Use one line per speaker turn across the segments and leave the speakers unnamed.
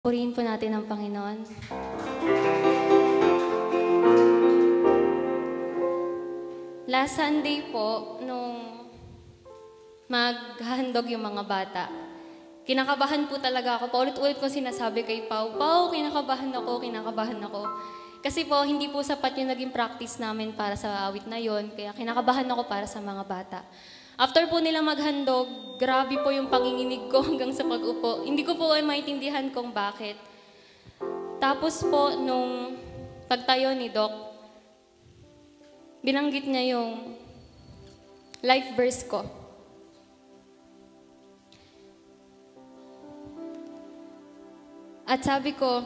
Purihin po natin ang Panginoon. Last Sunday po, nung maghahandog yung mga bata, kinakabahan po talaga ako. Paulit-ulit ko sinasabi kay Pau, kinakabahan ako. Kasi po, hindi po sapat yung naging practice namin para sa awit na yon, kaya kinakabahan ako para sa mga bata. After po nila maghandog, grabe po yung panginginig ko hanggang sa pag-upo. Hindi ko po ay maintindihan kung bakit. Tapos po, nung pagtayo ni Doc, binanggit niya yung life verse ko. At sabi ko,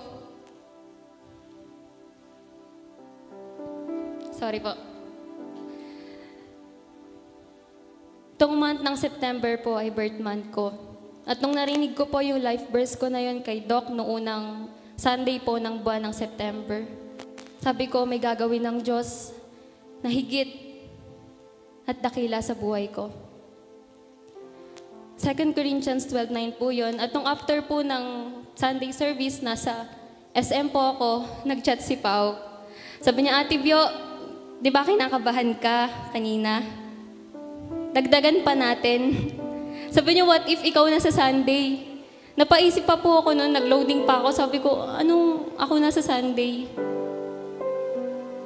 sorry po. Itong month ng September po ay birth month ko. At nung narinig ko po yung life verse ko na yun kay Doc noong unang Sunday po ng buwan ng September, sabi ko may gagawin ng Diyos na higit at dakila sa buhay ko. 2 Corinthians 12:9 po yun. At nung after po ng Sunday service, nasa SM po ako, nag-chat si Pau. Sabi niya, Ate Bio, di ba kinakabahan ka kanina? Dagdagan pa natin. Sabi niya, what if ikaw na sa Sunday? Napaisip pa po ako noon, nag-loading pa ako. Sabi ko, anong ako na sa Sunday?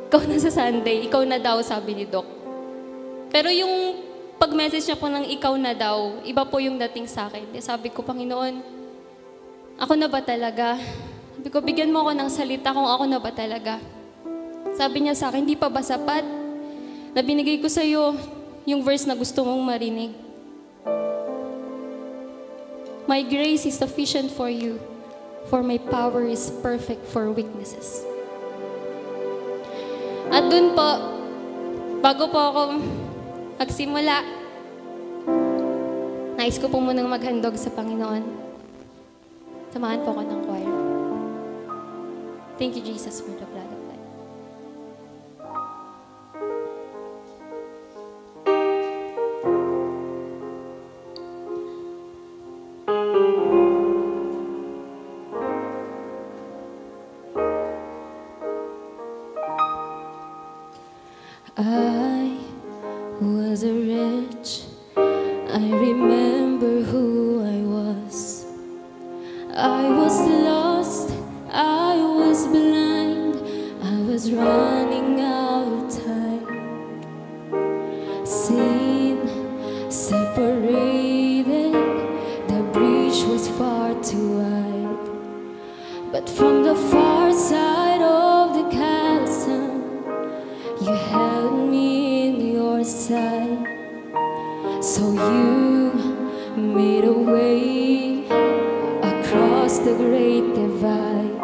Ikaw na sa Sunday, ikaw na daw, sabi ni Doc. Pero yung pag-message niya po ng ikaw na daw, iba po yung dating sa akin. Sabi ko, Panginoon, ako na ba talaga? Sabi ko, bigyan mo ako ng salita kung ako na ba talaga. Sabi niya sa akin, hindi pa ba sapat? Na binigay ko sa iyo yung verse na gusto mong marinig. My grace is sufficient for you, for my power is perfect for weaknesses. At dun po, bago po ako magsimula, nais ko po munang maghandog sa Panginoon. Samahan po ako ng choir. Thank you, Jesus, for the blood of life. I was a wretch. I remember who I was. I was lost. I was blind. I was running out of time. Sin separated. The bridge was far too wide. But from the far side of the chasm, you held me in your sight. So you made a way across the great divide.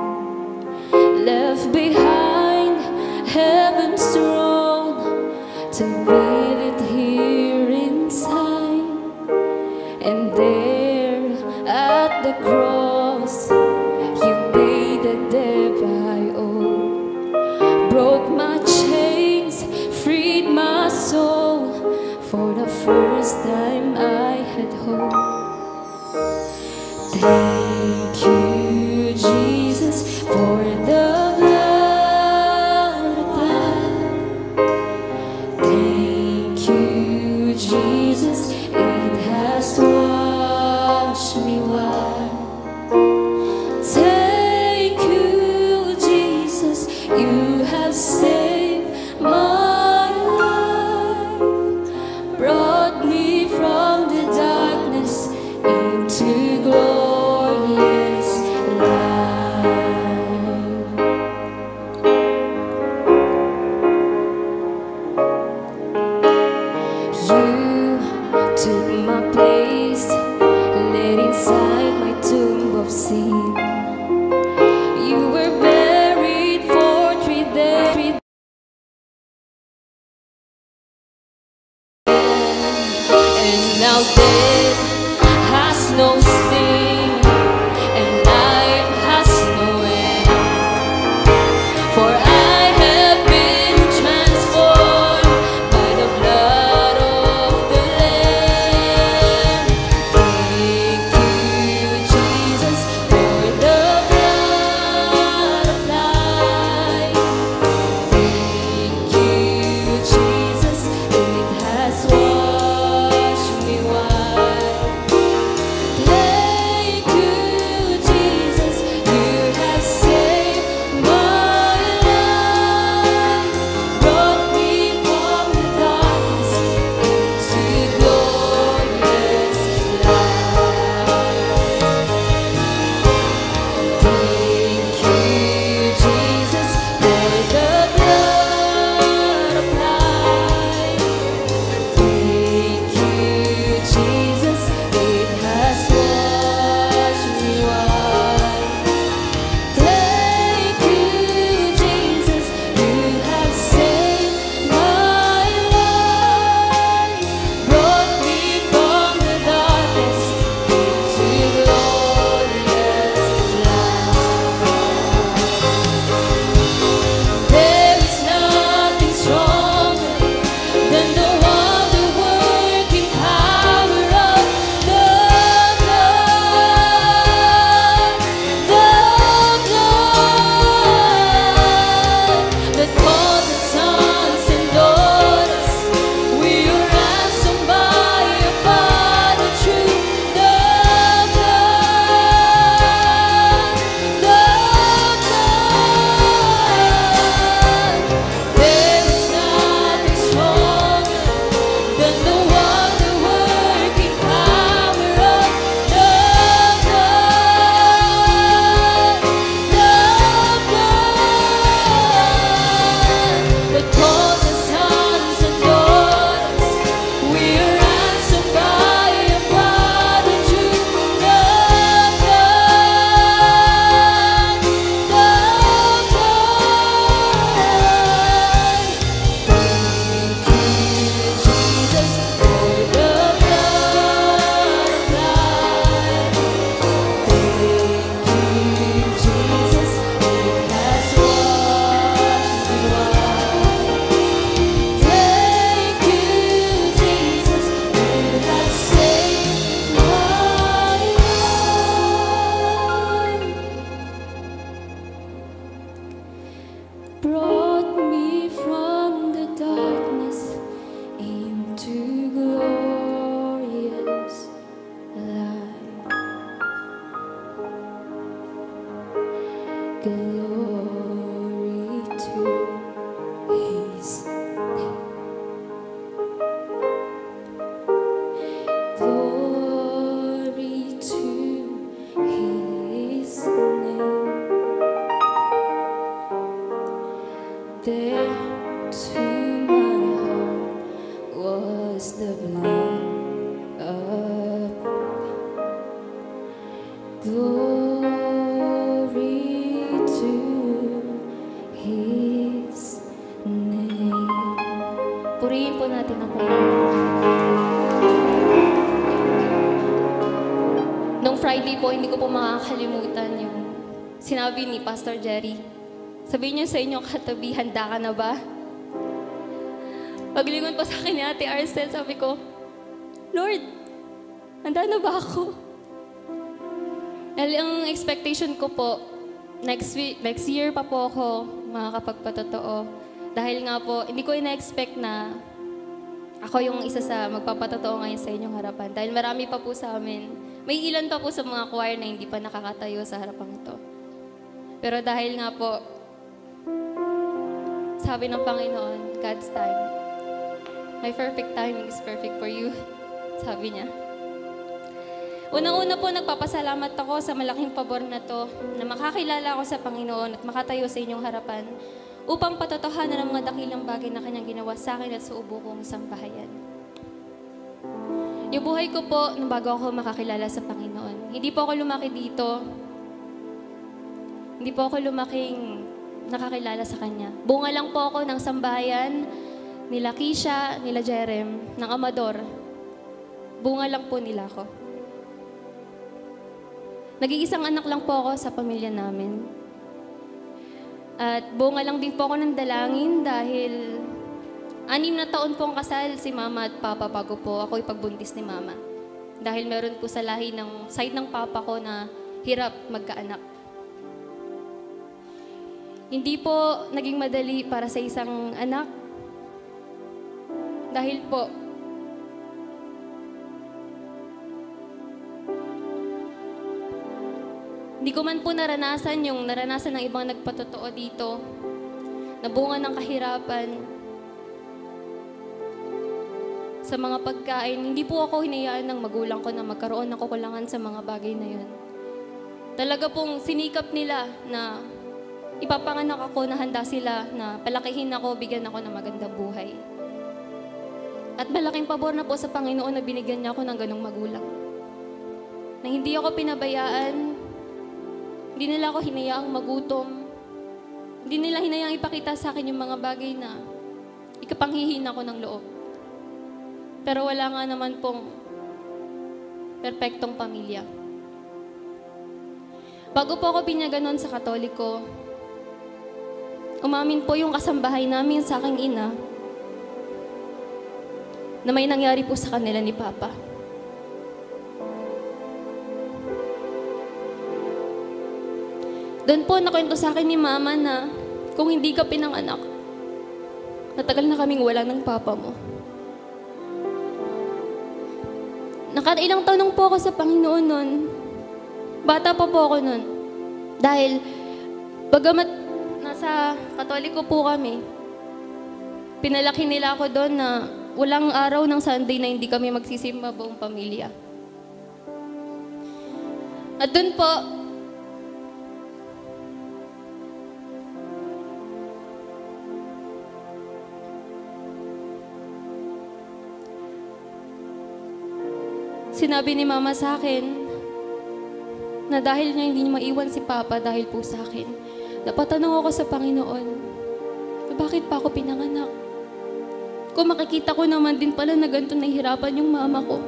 Left behind heaven's throne to build it here inside. And there at the cross, you paid the debt I owe. Broke my chains, freed my soul. For the first time I had hope. Thank you, Jesus, for the blood applied. brought me from the darkness into glorious light. Glory to His name. Glory to His name. There to my heart was the blood of glory to His name. Purihin po natin ang Panginoon. Nung Friday po, hindi ko po makakalimutan yung sinabi ni Pastor Jerry. Sabihin niyo sa inyong katabi, handa ka na ba? Paglingon po sa akin ni Ate Arcel, sabi ko, Lord, handa na ba ako? Dahil ang expectation ko po, next year pa po ako makakapagpatotoo. Dahil nga po, hindi ko ina-expect na ako yung isa sa magpapatotoo ngayon sa inyong harapan. Dahil marami pa po sa amin. May ilan pa po sa mga choir na hindi pa nakakatayo sa harapang ito. Pero dahil nga po, sabi ng Panginoon, God's time. My perfect timing is perfect for you. Sabi niya. Unang-una po, nagpapasalamat ako sa malaking pabor na to na makakilala ako sa Panginoon at makatayo sa inyong harapan upang patotohanan ang mga dakilang bagay na kanyang ginawa sa akin at sa ubo kong sambahayan. Yung buhay ko po, nung bago ako makakilala sa Panginoon, hindi po ako lumaki dito. Hindi po ako lumaking nakakilala sa Kanya. Bunga lang po ako ng sambahayan nila Kisha, nila Jerem, ng Amador. Bunga lang po nila ako. Nag-iisang anak lang po ako sa pamilya namin. At bunga lang din po ako ng dalangin dahil 6 na taon pong kasal si Mama at Papa bago po ako ipagbuntis ni Mama. Dahil meron po sa lahi ng side ng Papa ko na hirap magkaanak. Hindi po naging madali para sa isang anak. Dahil po, hindi ko man po naranasan yung naranasan ng ibang nagpatotoo dito, na bunga ng kahirapan, sa mga pagkain. Hindi po ako hinayaan ng magulang ko na magkaroon ng kakulangan sa mga bagay na yun. Talaga pong sinikap nila na ipapanganak ako na handa sila na palakihin ako, bigyan ako ng magandang buhay. At malaking pabor na po sa Panginoon na binigyan niya ako ng ganong magulang. Na hindi ako pinabayaan, hindi nila ako hinayaang magutom, hindi nila hinayaang ipakita sa akin yung mga bagay na ikapanghihin ako ng loob. Pero wala nga naman pong perpektong pamilya. Bago po ako binyaganon sa Katoliko, umamin po yung kasambahay namin sa aking ina na may nangyari po sa kanila ni Papa. Doon po nakwento sa akin ni Mama na kung hindi ka pinanganak, natagal na kaming wala ng Papa mo. Nakailang tanong po ako sa Panginoon noon. Bata pa po ako noon. Dahil bagamat nasa Katoliko po kami, pinalaki nila ako doon na walang araw ng Sunday na hindi kami magsisimba buong pamilya. At doon po, sinabi ni Mama sa akin na dahil niya hindi niya maiwan si Papa dahil po sa akin, napatanong ako sa Panginoon na bakit pa ako pinanganak? Kung makikita ko naman din pala na ganito nahihirapan yung mama ko.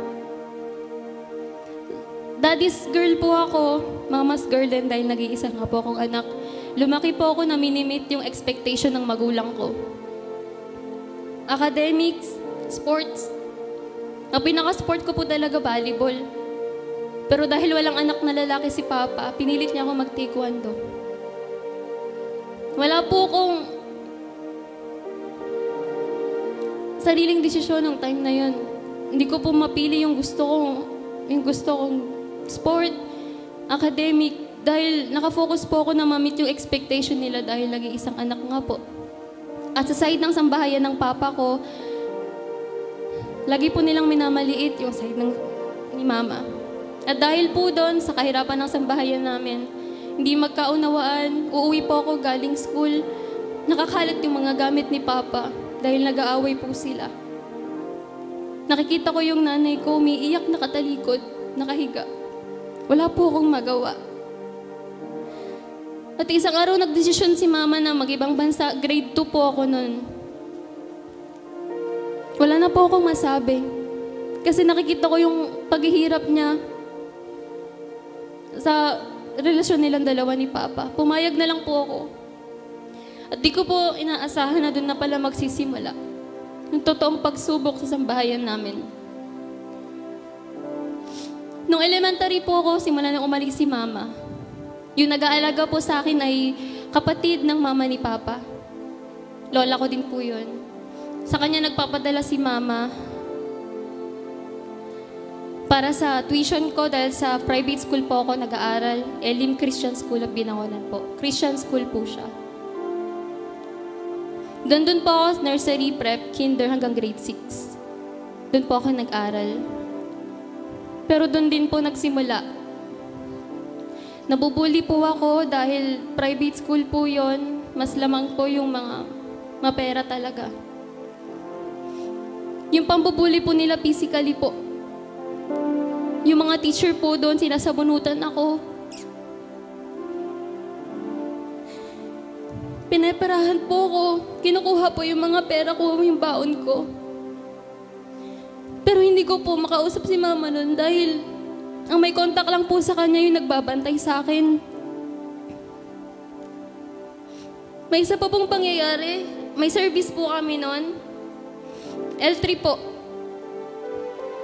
Daddy's girl po ako, mama's girl din dahil nag-iisa nga po akong anak. Lumaki po ako na minimit yung expectation ng magulang ko. Academics, sports. Ang pinaka-sport ko po talaga volleyball. Pero dahil walang anak na lalaki si Papa, pinilit niya ako mag-taekwondo. Wala po akong sariling desisyon ng time na yun. Hindi ko po mapili yung gusto kong sport, academic, dahil nakafocus po ako na ma-meet yung expectation nila dahil lagi isang anak nga po. At sa side ng sambahayan ng papa ko, lagi po nilang minamaliit yung side ni mama. At dahil po doon, sa kahirapan ng sambahayan namin, hindi magkaunawaan, uuwi po ako galing school, nakakalat yung mga gamit ni papa dahil nag-aaway po sila. Nakikita ko yung nanay ko, umiiyak nakatalikod, nakahiga. Wala po akong magawa. At isang araw nagdesisyon si mama na mag-ibang bansa, grade 2 po ako noon. Wala na po akong masabi. Kasi nakikita ko yung paghihirap niya sa relasyon nilang dalawa ni Papa. Pumayag na lang po ako. At di ko po inaasahan na doon na pala magsisimula yung totoong pagsubok sa sambahayan namin. Nung elementary po ako, simula nang umalis si Mama. Yung nag-aalaga po sa akin ay kapatid ng mama ni Papa. Lola ko din po yun. Sa kanya nagpapadala si Mama para sa tuition ko dahil sa private school po ako nag-aaral. Elim Christian School of Binangonan po. Christian school po siya. Doon po ako nursery, prep, kinder hanggang grade 6. Doon po ako nag-aral. Pero doon din po nagsimula. Nabubuli po ako dahil private school po yon. Mas lamang po yung mga mapera talaga. Yung pambubuli po nila physically po. Yung mga teacher po doon, sinasabunutan ako. Pineperahan po ko. Kinukuha po yung mga pera ko, yung baon ko. Pero hindi ko po makausap si Mama noon dahil ang may contact lang po sa kanya yung nagbabantay sa akin. May isa pa pong pangyayari. May service po kami noon. L3 po.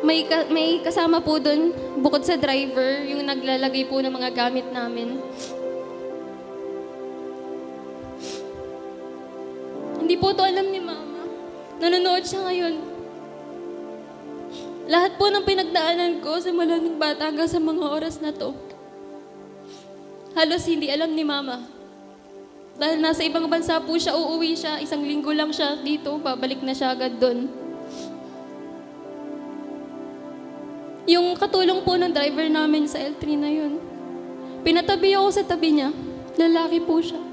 May kasama po doon, bukod sa driver, yung naglalagay po ng mga gamit namin. Hindi po to alam ni Mama. Nanonood siya ngayon. Lahat po ng pinagdaanan ko sa mula ng bata hanggang sa mga oras na to, halos hindi alam ni Mama. Dahil nasa ibang bansa po siya, uuwi siya, 1 linggo lang siya dito, babalik na siya agad doon. Yung katulong po ng driver namin sa L3 na yun, pinatabi ako sa tabi niya, lalaki po siya.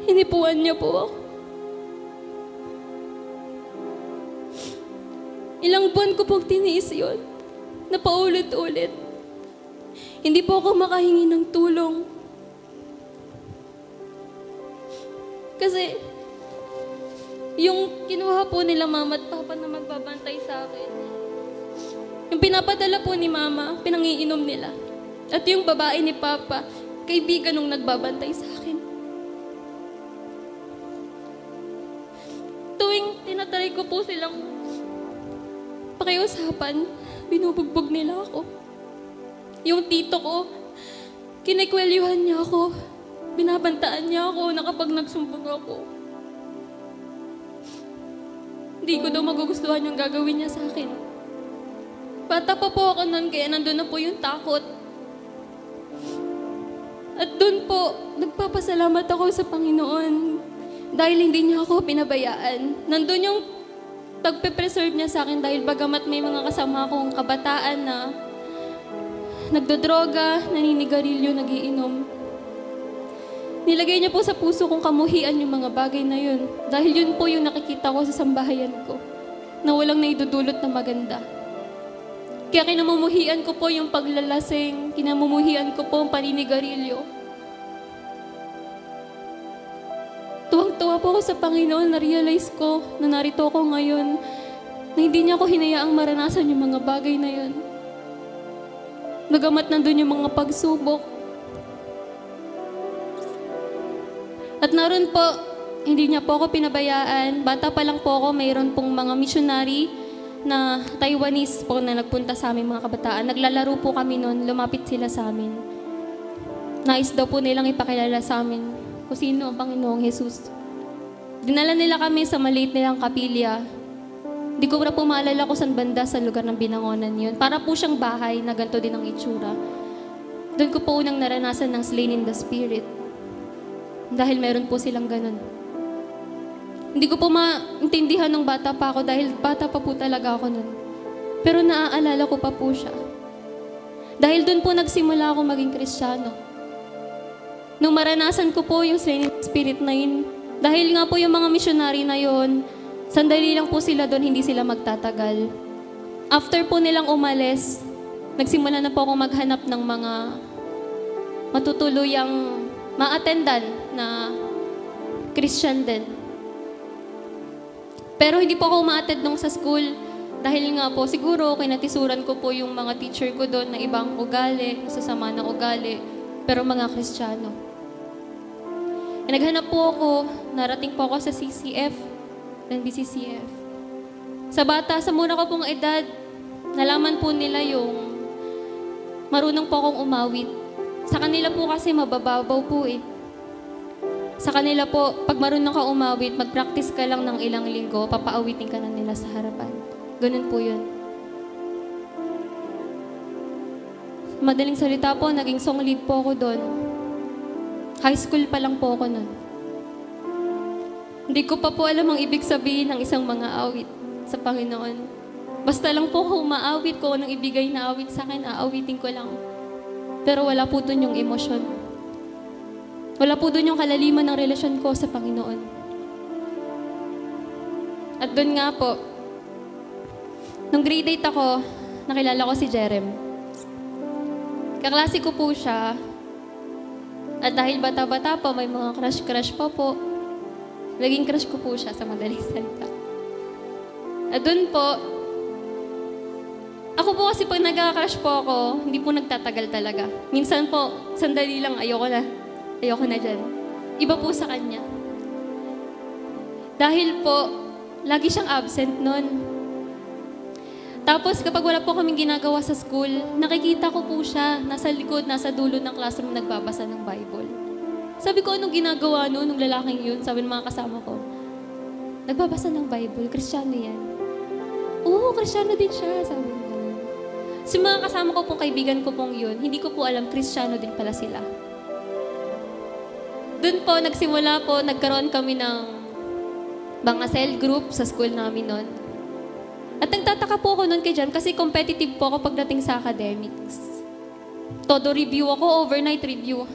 Hinipuan niya po ako. Ilang buwan ko pong tiniis yun, na paulit-ulit. Hindi po ako makahingi ng tulong. Kasi, yung kinuha po nila Mama at Papa na magbabantay sa akin, yung pinapadala po ni Mama, pinangiinom nila. At yung babae ni Papa, kaibigan nung nagbabantay sa akin. Tuwing tinatry ko po silang pakiusapan, binubugbog nila ako. Yung tito ko, kinikwelyuhan niya ako. Binabantaan niya ako na kapag nagsumbong ako. Hindi ko daw magugustuhan yung gagawin niya sa akin. Bata pa po ako nun, kaya nandun na po yung takot. At dun po, nagpapasalamat ako sa Panginoon dahil hindi niya ako pinabayaan. Nandun yung pagpe-preserve niya sa akin dahil bagamat may mga kasama akong kabataan na nagdodroga, naninigarilyo, nagiinom. Nilagay niya po sa puso kong kamuhian yung mga bagay na yun. Dahil yun po yung nakikita ko sa sambahayan ko na walang naidudulot na maganda. Kaya kinamumuhian ko po yung paglalasing, kinamumuhian ko po ang paninigarilyo. Tuwang-tuwa po ako sa Panginoon, na-realize ko na narito ako ngayon, na hindi niya ako hinayaang maranasan yung mga bagay na yun. Nagamat nandun yung mga pagsubok. At naroon po, hindi niya po ako pinabayaan. Bata pa lang po ako, mayroon pong mga missionary na Taiwanese po na nagpunta sa aming mga kabataan. Naglalaro po kami noon, lumapit sila sa amin. Nais daw po nilang ipakilala sa amin kung sino ang Panginoong Jesus. Dinala nila kami sa maliit nilang kapilya. Hindi ko na po maalala kung saan banda sa lugar ng Binangonan yun. Para po siyang bahay na ganito din ang itsura. Doon ko po unang naranasan ng slain in the spirit. Dahil meron po silang ganun. Hindi ko po maintindihan nung bata pa ako dahil bata pa po talaga ako nun. Pero naaalala ko pa po siya. Dahil doon po nagsimula ako maging Kristiyano. Nung maranasan ko po yung slain in the spirit na yun, dahil nga po yung mga misyonary na yun, sandali lang po sila doon, hindi sila magtatagal. After po nilang umalis, nagsimula na po ako maghanap ng mga matutuluyang ma-attendan na Christian din. Pero hindi po ako ma-attend nung sa school dahil nga po siguro kinatisuran ko po yung mga teacher ko doon na ibang ugali, sasama ng ugali, pero mga Kristiyano. Naghanap po ako, narating po ako sa CCF, ng BCCF. Sa muna ko pong edad, nalaman po nila yung marunong po akong umawit. Sa kanila po kasi mabababaw po eh. Sa kanila po, pag marunong ka umawit, mag-practice ka lang ng ilang linggo, papaawitin ka na nila sa harapan. Ganun po yun. Madaling salita po, naging song lead po ako doon. High school pa lang po ako nun. Hindi ko pa po alam ang ibig sabihin ng isang mga awit sa Panginoon. Basta lang po kung maawit ko, anong ibigay na awit sa akin, aawitin ko lang. Pero wala po dun yung emosyon. Wala po dun yung kalaliman ng relasyon ko sa Panginoon. At dun nga po, nung grade 8 ako, nakilala ko si Jerem. Kaklase ko po siya. At dahil bata-bata pa, may mga crush-crush pa po. Naging crush ko po siya sa madaling salita. At dun po, ako po kasi pag nagka-crush po ako, hindi po nagtatagal talaga. Minsan po, sandali lang, ayoko na dyan. Iba po sa kanya. Dahil po, lagi siyang absent nun. Tapos kapag wala po kaming ginagawa sa school, nakikita ko po siya, nasa likod, nasa dulo ng classroom, nagbabasa ng Bible. Sabi ko, anong ginagawa nung lalaking yun? Sabi ng mga kasama ko, nagbabasa ng Bible, Kristiyano yan. Oo, Kristiyano din siya, sabi ko ganun. Sa mga kasama ko pong kaibigan ko pong yun, hindi ko po alam, Kristiyano din pala sila. Doon po, nagsimula po, nagkaroon kami ng mga cell group sa school namin noon. At nagtataka po ako noon kay Jan kasi competitive po ako pagdating sa academics. Todo review ako, overnight review.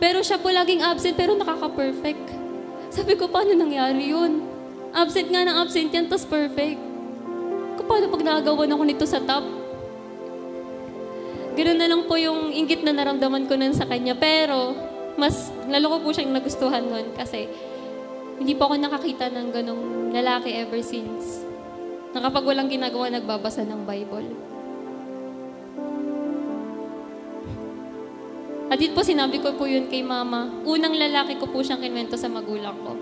Pero siya po laging absent pero nakaka-perfect. Sabi ko, paano nangyari yun? Absent nga ng absent yan, tapos perfect. Paano pag nakagawan ako nito sa top? Ganoon na lang po yung inggit na naramdaman ko nun sa kanya. Pero, mas lalo ko po siyang nagustuhan nun kasi hindi po ako nakakita ng ganong lalaki ever since. Na kapag walang ginagawa, nagbabasa ng Bible. At yun po, sinabi ko po yun kay mama. Unang lalaki ko po siyang kinwento sa magulang ko.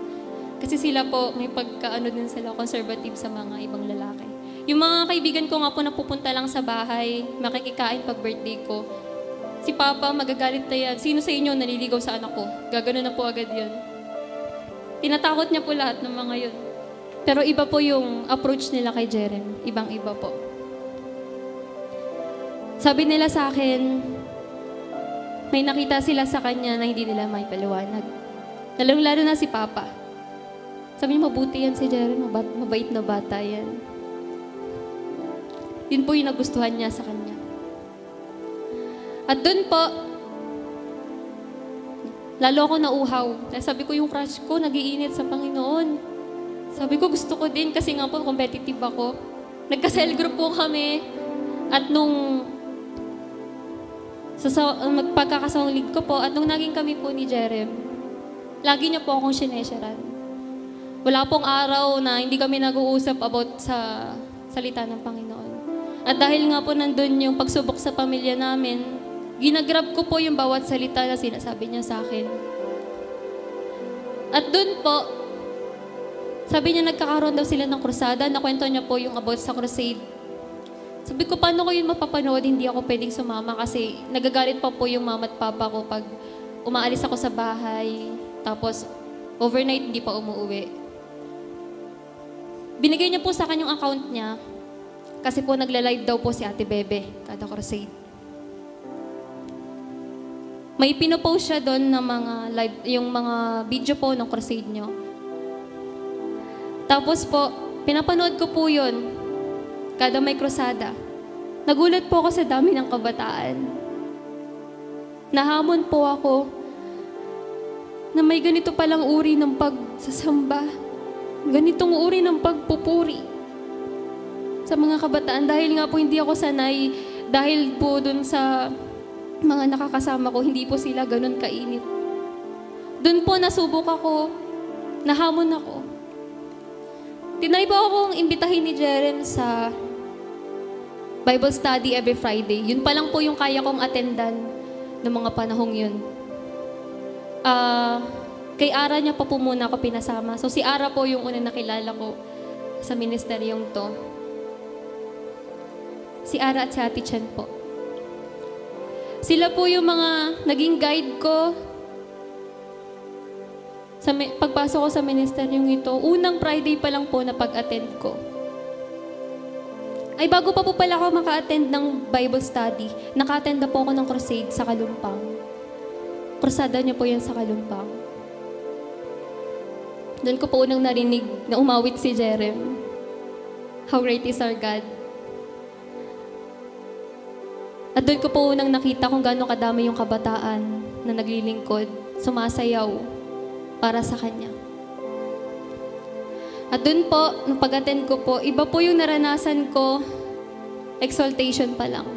Kasi sila po, may pagkaano din sila, conservative sa mga ibang lalaki. Yung mga kaibigan ko nga po na pupunta lang sa bahay, makikikain pag birthday ko. Si Papa, magagalit na yan. Sino sa inyo naliligaw sa anak ko? Gagano na po agad yun. Tinatakot niya po lahat ng mga yun. Pero iba po yung approach nila kay Jerem. Ibang-iba po. Sabi nila sa akin, may nakita sila sa kanya na hindi nila may paliwanag. Lalong-lalo na si Papa. Sabi niya, mabuti yan si Jerem. Mabait na bata yan. Yun po yung nagustuhan niya sa kanya. At dun po, lalo ako nauhaw. Sabi ko, yung crush ko, nag-iinit sa Panginoon. Sabi ko, gusto ko din kasi nga po, competitive ako. Nagka-cell group po kami. At nung magpagkakasawang lead ko po, at nung naging kami po ni Jerem, lagi niya po akong sinesyaran. Wala pong araw na hindi kami nag-uusap about sa salita ng Panginoon. At dahil nga po nandun yung pagsubok sa pamilya namin, ginagrab ko po yung bawat salita na sinasabi niya sa akin. At dun po, sabi niya nagkakaroon daw sila ng krusada, nakwento niya po yung about sa crusade. Sabi ko, paano ko yun mapapanood? Hindi ako pwedeng sumama kasi nagagalit pa po yung mama at papa ko pag umaalis ako sa bahay. Tapos, overnight hindi pa umuwi. Binigay niya po sa akin yung account niya kasi po nagla-live daw po si Ate Bebe kada crusade. May pinopost siya doon na mga live, yung mga video po ng crusade niyo. Tapos po, pinapanood ko po yun kada may krusada. Nagulat po ako sa dami ng kabataan. Nahamon po ako na may ganito palang uri ng pagsasamba. Ganitong uri ng pagpupuri sa mga kabataan. Dahil nga po hindi ako sanay, dahil po dun sa mga nakakasama ko, hindi po sila ganun kainit. Dun po nasubok ako, nahamon ako. Tinry po akong imbitahin ni Jerem sa Bible study every Friday. Yun pa lang po yung kaya kong attendan ng mga panahong yun. Kay Ara niya pa po muna ako pinasama. So si Ara po yung unang nakilala ko sa ministeryong to. Si Ara at si Ate Chen po. Sila po yung mga naging guide ko sa pagpasok ko sa ministeryong ito. Unang Friday pa lang po na pag-attend ko. Ay bago pa po pala ako maka-attend ng Bible study, naka-attend na po ako ng crusade sa Kalumpang. Krusada niyo po yan sa Kalumpang. Doon ko po unang narinig na umawit si Jerem. How great is our God. At doon ko po unang nakita kung gaano kadami yung kabataan na naglilingkod, sumasayaw para sa Kanya. At doon po, nung pag-attend ko po, iba po yung naranasan ko, exaltation pa lang.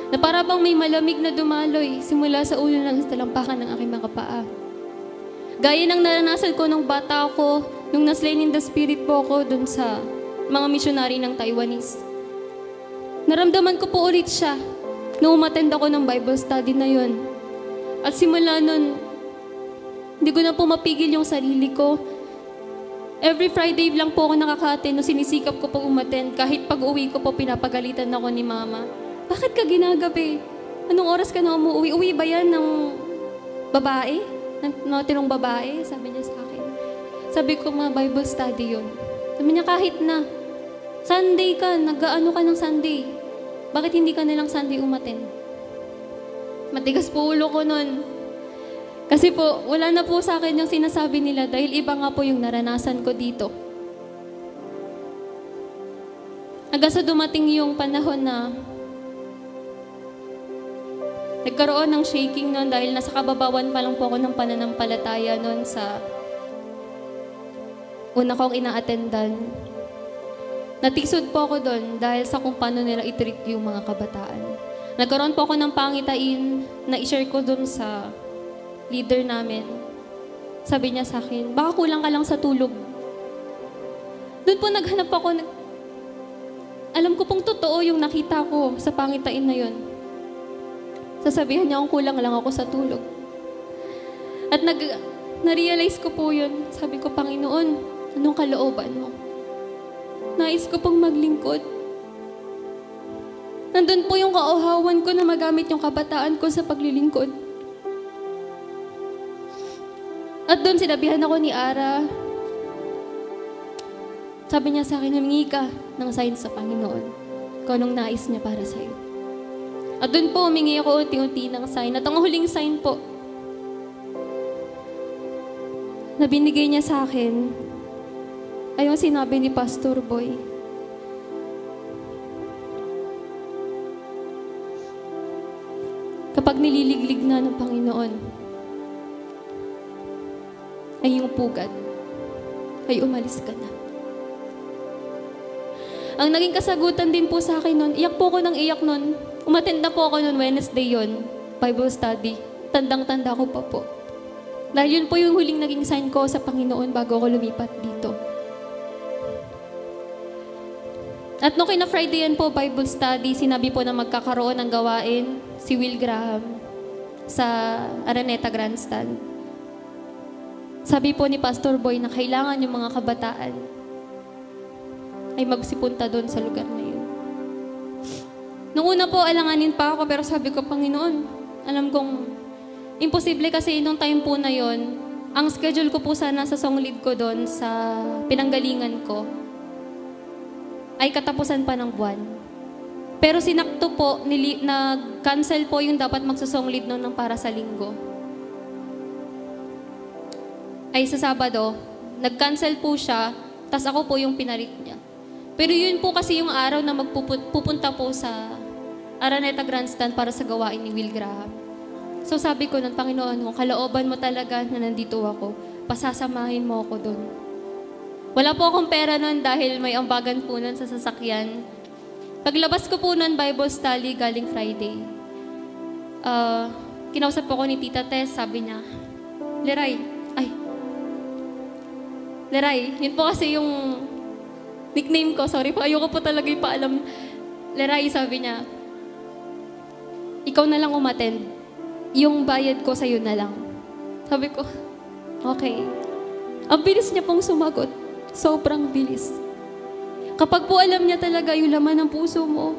Na para bang may malamig na dumaloy, simula sa ulo lang sa talampakan ng aking mga paa. Gaya ng naranasan ko nung bata ako, nung naslain in the spirit po ako doon sa mga missionary ng Taiwanese. Naramdaman ko po ulit siya nung umattend ako ng Bible study na yun. At simula nun, hindi ko na po mapigil yung sarili ko. Every Friday lang po ako nakaka-attend nung sinisikap ko po umattend. Kahit pag-uwi ko po, pinapagalitan ako ni Mama. Bakit ka ginagabi? Anong oras ka na umuwi? Uwi ba yan ng babae? Ng tinong babae? Sabi niya sa akin. Sabi ko, Bible study yun. Sabi niya, kahit na. Sunday ka, nag-ano ka ng Sunday. Bakit hindi ka nilang Sunday umattend? Matigas po ulo ko nun. Kasi po, wala na po sa akin yung sinasabi nila dahil iba nga po yung naranasan ko dito. Hanggang sa dumating yung panahon na nagkaroon ng shaking nun dahil nasa kababawan pa lang po ako ng pananampalataya nun sa una kong ina-attendan. Natisod po ako doon dahil sa kung paano nila i-treat yung mga kabataan. Nagkaroon po ako ng pangitain na i-share ko doon sa leader namin. Sabi niya sa akin, baka kulang ka lang sa tulog. Doon po naghanap ako. Alam ko pong totoo yung nakita ko sa pangitain na yun. Sasabihan niya kung kulang lang ako sa tulog. At na-realize ko po yun. Sabi ko, Panginoon, anong kalooban mo? Nais ko pong maglingkod. Nandun po yung kauhawan ko na magamit yung kabataan ko sa paglilingkod. At doon sinabihan ako ni Ara. Sabi niya sa akin, humingi ka ng sign sa Panginoon kung anong nais niya para sa'yo. At doon po humingi ako unti-unti ng sign. At ang huling sign po na binigay niya sa akin ay yung sinabi ni Pastor Boy. Kapag nililiglig na ng Panginoon, ay yung pugad, ay umalis ka na. Ang naging kasagutan din po sa akin nun, iyak po ko ng iyak nun. Umattend na po ako nun, Wednesday yon, Bible study. Tandang-tanda ko pa po. Dahil yun po yung huling naging sign ko sa Panginoon bago ako lumipat dito. At nung kina-Friday yan po, Bible study, sinabi po na magkakaroon ng gawain si Will Graham sa Araneta Grandstand. Sabi po ni Pastor Boy na kailangan yung mga kabataan ay magsipunta doon sa lugar na yun. Nung una po, alanganin pa ako, pero sabi ko, Panginoon, alam kong imposible kasi nung time po na yun, Ang schedule ko po sana sa song lead ko doon sa pinanggalingan ko ay katapusan pa ng buwan. Pero sinakto po, nag-cancel po yung dapat magsasong lead noon ng para sa linggo. Ay sa Sabado, nag-cancel po siya, tas ako po yung pinalit niya. Pero yun po kasi yung araw na pupunta po sa Araneta Grandstand para sa gawain ni Will Graham. So sabi ko nun, Panginoon, kung kalooban mo talaga na nandito ako, pasasamahin mo ako dun. Wala po akong pera nun dahil may ambagan po nun sa sasakyan. Paglabas ko po nun, Bible study galing Friday. Kinausap po ko ni Tita Tess, sabi niya, Leray, yun po kasi yung nickname ko, sorry po, ayoko po talaga ipaalam. Leray, sabi niya, ikaw na lang umattend. Yung bayad ko sa'yo na lang. Sabi ko, okay. Ang bilis niya pong sumagot. Sobrang bilis. Kapag po alam niya talaga yung laman ng puso mo,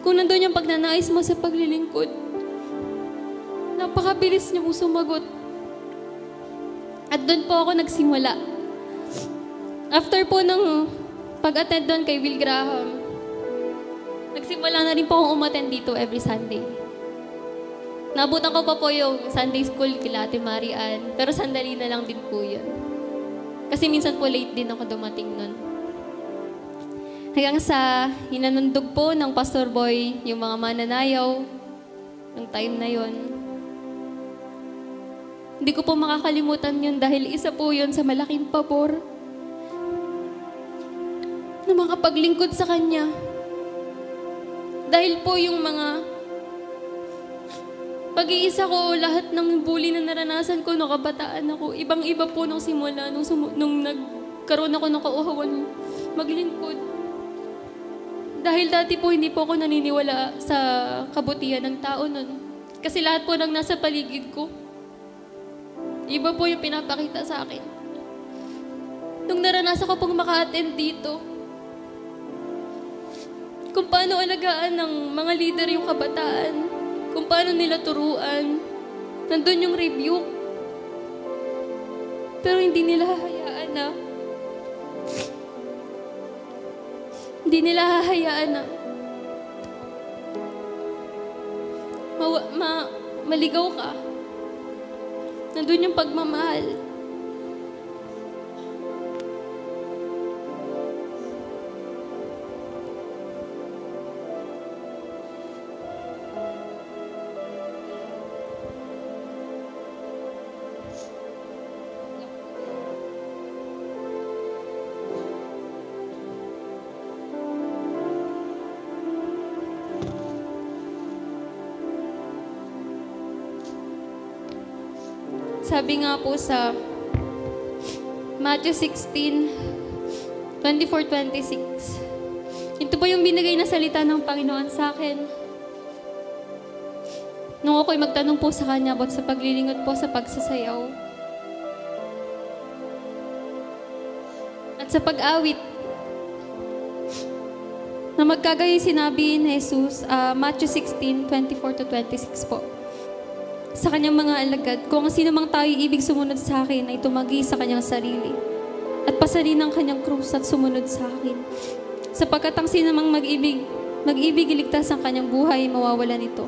kung nandun yung pagnanais mo sa paglilingkod, napakabilis niya pong sumagot. At doon po ako nagsimula. After po ng pag-attend doon kay Will Graham, nagsimula na rin po akong umattend dito every Sunday. Naabutan ko pa po yung Sunday school kila Ate Marian, pero sandali na lang din po yun. Kasi minsan po late din ako dumating nun. Hanggang sa hinanundog po ng Pastor Boy yung mga mananayaw ng time na yun. Hindi ko po makakalimutan yun dahil isa po yun sa malaking pabor na makapaglingkod sa Kanya. Dahil po yung mga pag-iisa ko, lahat ng bully na naranasan ko nung kabataan ako, ibang-iba po nung simula, nung nagkaroon ako ng kauhawan maglingkod. Dahil dati po hindi po ako naniniwala sa kabutihan ng tao nun. Kasi lahat po ng nasa paligid ko, iba po yung pinapakita sa akin. Nung naranasan ko pong maka-attend dito, kung paano alagaan ng mga leader yung kabataan, kung paano nila turuan, nandun yung rebuke. Pero hindi nila hahayaan na maligaw ka. Nandun yung pagmamahal. Sabi nga po sa Matthew 16:24-26. Ito po yung binigay na salita ng Panginoon sa akin. Nung ako'y magtanong po sa Kanya about sa paglilingkod po sa pagsasayaw. At sa pag-awit, na magkagayon sinabi ni Jesus, Matthew 16:24-26 po. Sa kanyang mga alagad, kung sino mang tayo ibig sumunod sa akin ay tumagi sa kanyang sarili at pasanin ang kanyang krus at sumunod sa akin. Sapagkat ang sino mang mag-ibig iligtas ang kanyang buhay, mawawalan ito.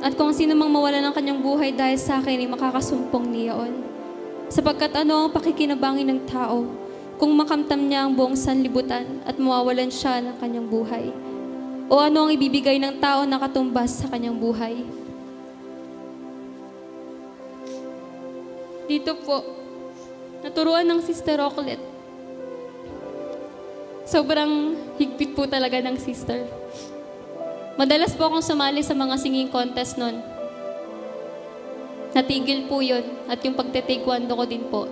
At kung sino mang mawala ng kanyang buhay dahil sa akin ay makakasumpong niyaon. Sapagkat ano ang pakikinabangin ng tao kung makamtam niya ang buong sanlibutan at mawawalan siya ng kanyang buhay? O ano ang ibibigay ng tao na katumbas sa kanyang buhay? Dito po, naturuan ng Sister Rocklet. Sobrang higpit po talaga ng sister. Madalas po akong sumali sa mga singing contest noon. Natigil po yun. At yung pagte-taekwondo ko din po,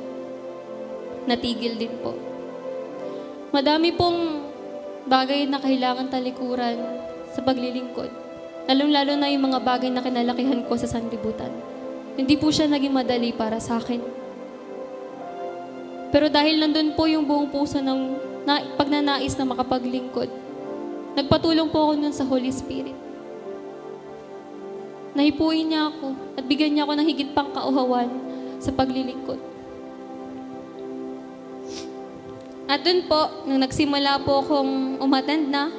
natigil din po. Madami pong bagay na kailangan talikuran sa paglilingkod. Lalong-lalo na yung mga bagay na kinalakihan ko sa sanlibutan. Hindi po siya naging madali para sa akin. Pero dahil nandun po yung buong puso ng pagnanais na makapaglingkod, nagpatulong po ako nun sa Holy Spirit. Nahipuin niya ako at bigyan niya ako ng higit pang kauhawan sa paglilingkod. At dun po, nung nagsimula po akong umattend na,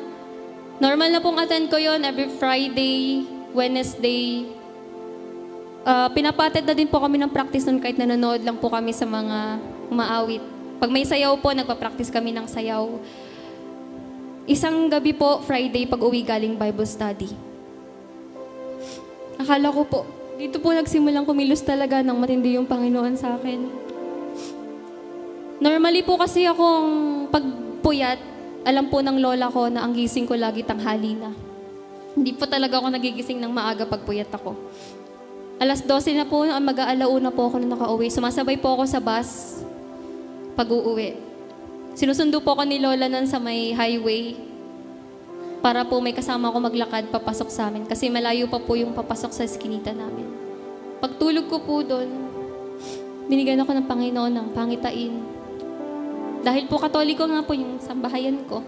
normal na pong attend ko yon every Friday, Wednesday. Pinapatid na din po kami ng practice nun kahit nanonood lang po kami sa mga umaawit. Pag may sayaw po, nagpa-practice kami ng sayaw. Isang gabi po, Friday, pag uwi galing Bible study. Akala ko po, dito po nagsimulang kumilos talaga ng matindi yung Panginoon sa akin. Normally po kasi akong pagpuyat, alam po ng lola ko na ang gising ko lagi tanghali na. Hindi po talaga ako nagigising ng maaga pagpuyat ako. 12:00 na po, mag-aalauna po ako na nakauwi. Sumasabay po ako sa bus pag-uuwi. Sinusundo po ako ni lola nun sa may highway para po may kasama ako maglakad papasok sa amin kasi malayo pa po yung papasok sa eskinita namin. Pagtulog ko po doon, binigyan ako ng Panginoon ng pangitain. Dahil po Katoliko nga po yung sambahayan ko,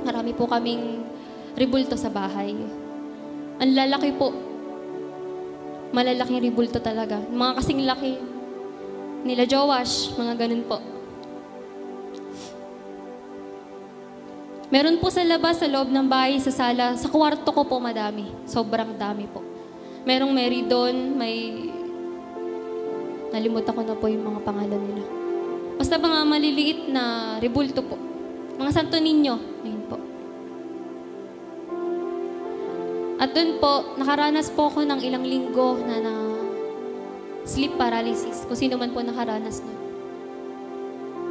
marami po kaming ribulto sa bahay. Ang lalaki po, malalaking ribulto talaga. Mga kasing laki nila Joash, mga ganun po. Meron po sa labas, sa loob ng bahay, sa sala, sa kwarto ko po madami. Sobrang dami po. Merong Mary doon, may... Nalimutan ko na po yung mga pangalan nila. Basta mga maliliit na ribulto po. Mga Santo Niño, ayun po. At doon po, nakaranas po ako ng ilang linggo na sleep paralysis. Kung sino man po nakaranas nun.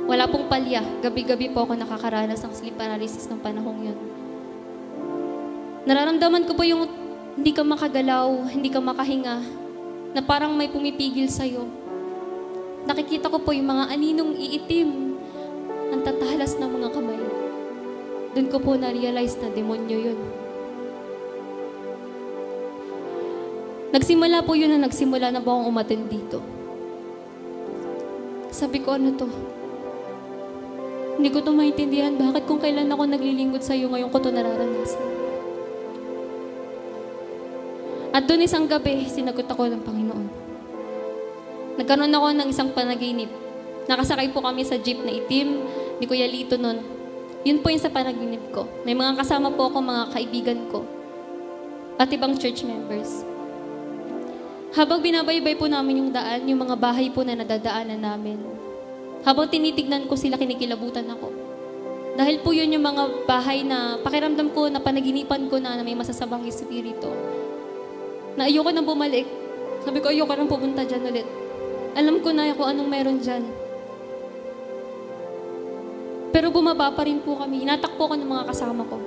Wala pong palya. Gabi-gabi po ako nakakaranas ng sleep paralysis ng panahong yun. Nararamdaman ko po yung hindi ka makagalaw, hindi ka makahinga, na parang may pumipigil sa'yo. Nakikita ko po yung mga aninong iitim, ang tatalas ng mga kamay. Doon ko po na-realize na demonyo yun. Nagsimula po yun na nagsimula na po akong umattend dito. Sabi ko, ano to? Hindi ko to maintindihan. Bakit kung kailan ako naglilingkod sa'yo, ngayon ko to nararanasan? At doon isang gabi, sinagot ako ng Panginoon. Nagkaroon ako ng isang panaginip. Nakasakay po kami sa jeep na itim, ni Kuya Lito nun. Yun po yung sa panaginip ko. May mga kasama po ako, mga kaibigan ko. At ibang church members. Habang binabaybay po namin yung daan, yung mga bahay po na nadadaanan namin. Habang tinitignan ko sila, kinikilabutan ako. Dahil po yun yung mga bahay na pakiramdam ko, na panaginipan ko na may masasabang espiritu. Na ayoko nang bumalik. Sabi ko, ayoko nang pupunta dyan ulit. Alam ko na kung anong meron dyan. Pero bumaba pa rin po kami. Hinatakpo ko ng mga kasama ko.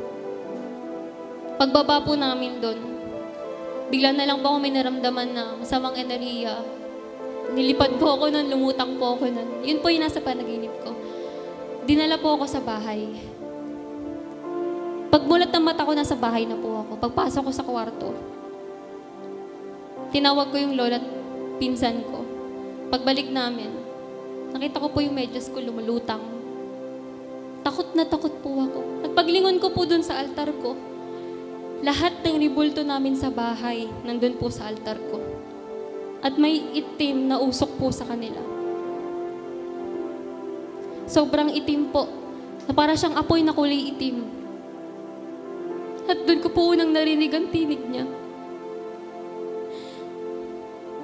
Pagbaba po namin doon, bigla na lang po ako may naramdaman na masamang enerhiya. Nilipad po ako nun, lumutang po ako nun. Yun po yung nasa panaginip ko. Dinala po ako sa bahay. Pagmulat ng mata ko, nasa bahay na po ako. Pagpasok ko sa kwarto, tinawag ko yung lola at pinsan ko. Pagbalik namin, nakita ko po yung medyas ko lumulutang. Takot na takot po ako. At paglingon ko po dun sa altar ko, lahat ng ribulto namin sa bahay, nandun po sa altar ko. At may itim na usok po sa kanila. Sobrang itim po, na para siyang apoy na kulay itim. At doon ko po unang narinig ang tinig niya.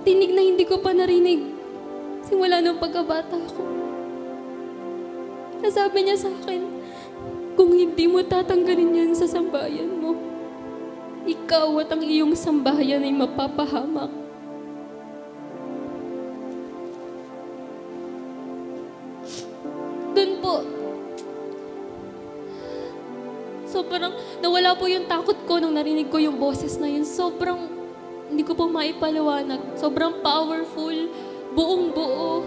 Tinig na hindi ko pa narinig simula nung pagkabata ko. Nasabi niya sa akin, kung hindi mo tatanggalin yan sa sambahayan mo, ikaw at ang iyong sambahayan ay mapapahamak. Doon po, sobrang nawala po yung takot ko nung narinig ko yung boses na yun. Sobrang, hindi ko po maipaliwanag. Sobrang powerful, buong buo.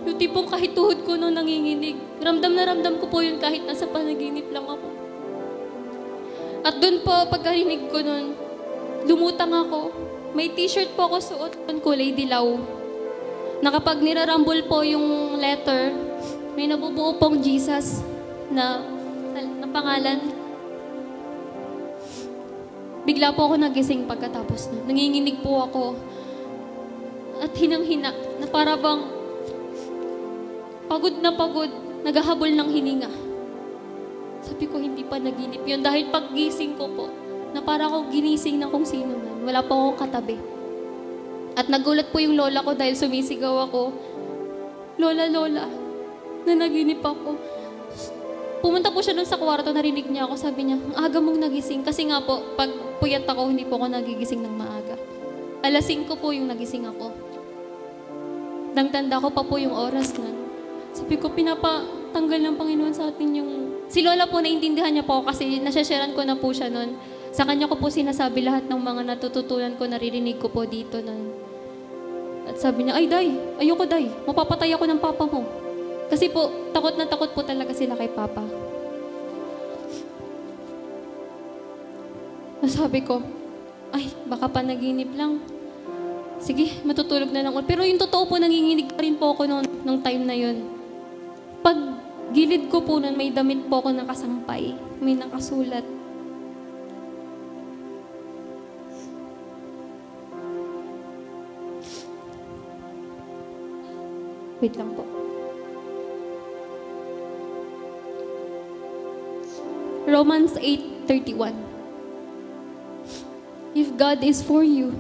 Yung tipong kahit tuhod ko nung nanginginig. Ramdam na ramdam ko po yun kahit nasa panaginip lang ako. At doon po, pagkarinig ko nun, lumutang ako. May t-shirt po ako suot, kulay dilaw. Na kapag nirarambol po yung letter, may nabubuo pong Jesus na pangalan. Bigla po ako nagising pagkatapos nun. Nanginginig po ako. at hinang-hina na para bang pagod na pagod, naghahabol ng hininga. Sabi ko, hindi pa naginip yun. Dahil paggising ko po, na para akong ginising ng kung sino man. Wala pa akong katabi. At nagulat po yung lola ko dahil sumisigaw ako, "Lola, Lola," na naginip ako. Pumunta po siya dun sa kwarto, narinig niya ako. Sabi niya, "Ang aga mong nagising." Kasi nga po, pag puyat ako, hindi po ako nagigising ng maaga. 5:00 po yung nagising ako. Tanda ko pa po yung oras na. Sabi ko, pinapatanggal ng Panginoon sa atin yung... Si Lola po, naintindihan niya po kasi nasyasharan ko na po siya nun. Sa kanya ko po sinasabi lahat ng mga natututunan ko, naririnig ko po dito nun. At sabi niya, "Ay, Day, ayoko, Day. Mapapatay ako ng papa mo." Kasi po, takot na takot po talaga sila kay Papa. Nasabi ko, "Ay, baka panaginip lang. Sige, matutulog na lang." Pero yung totoo po, nanginginig pa rin po ako nung time na yun. Pag gilid ko po nun, may damit po ako nakasampay. May nakasulat. Wait lang po. Romans 8:31. If God is for you,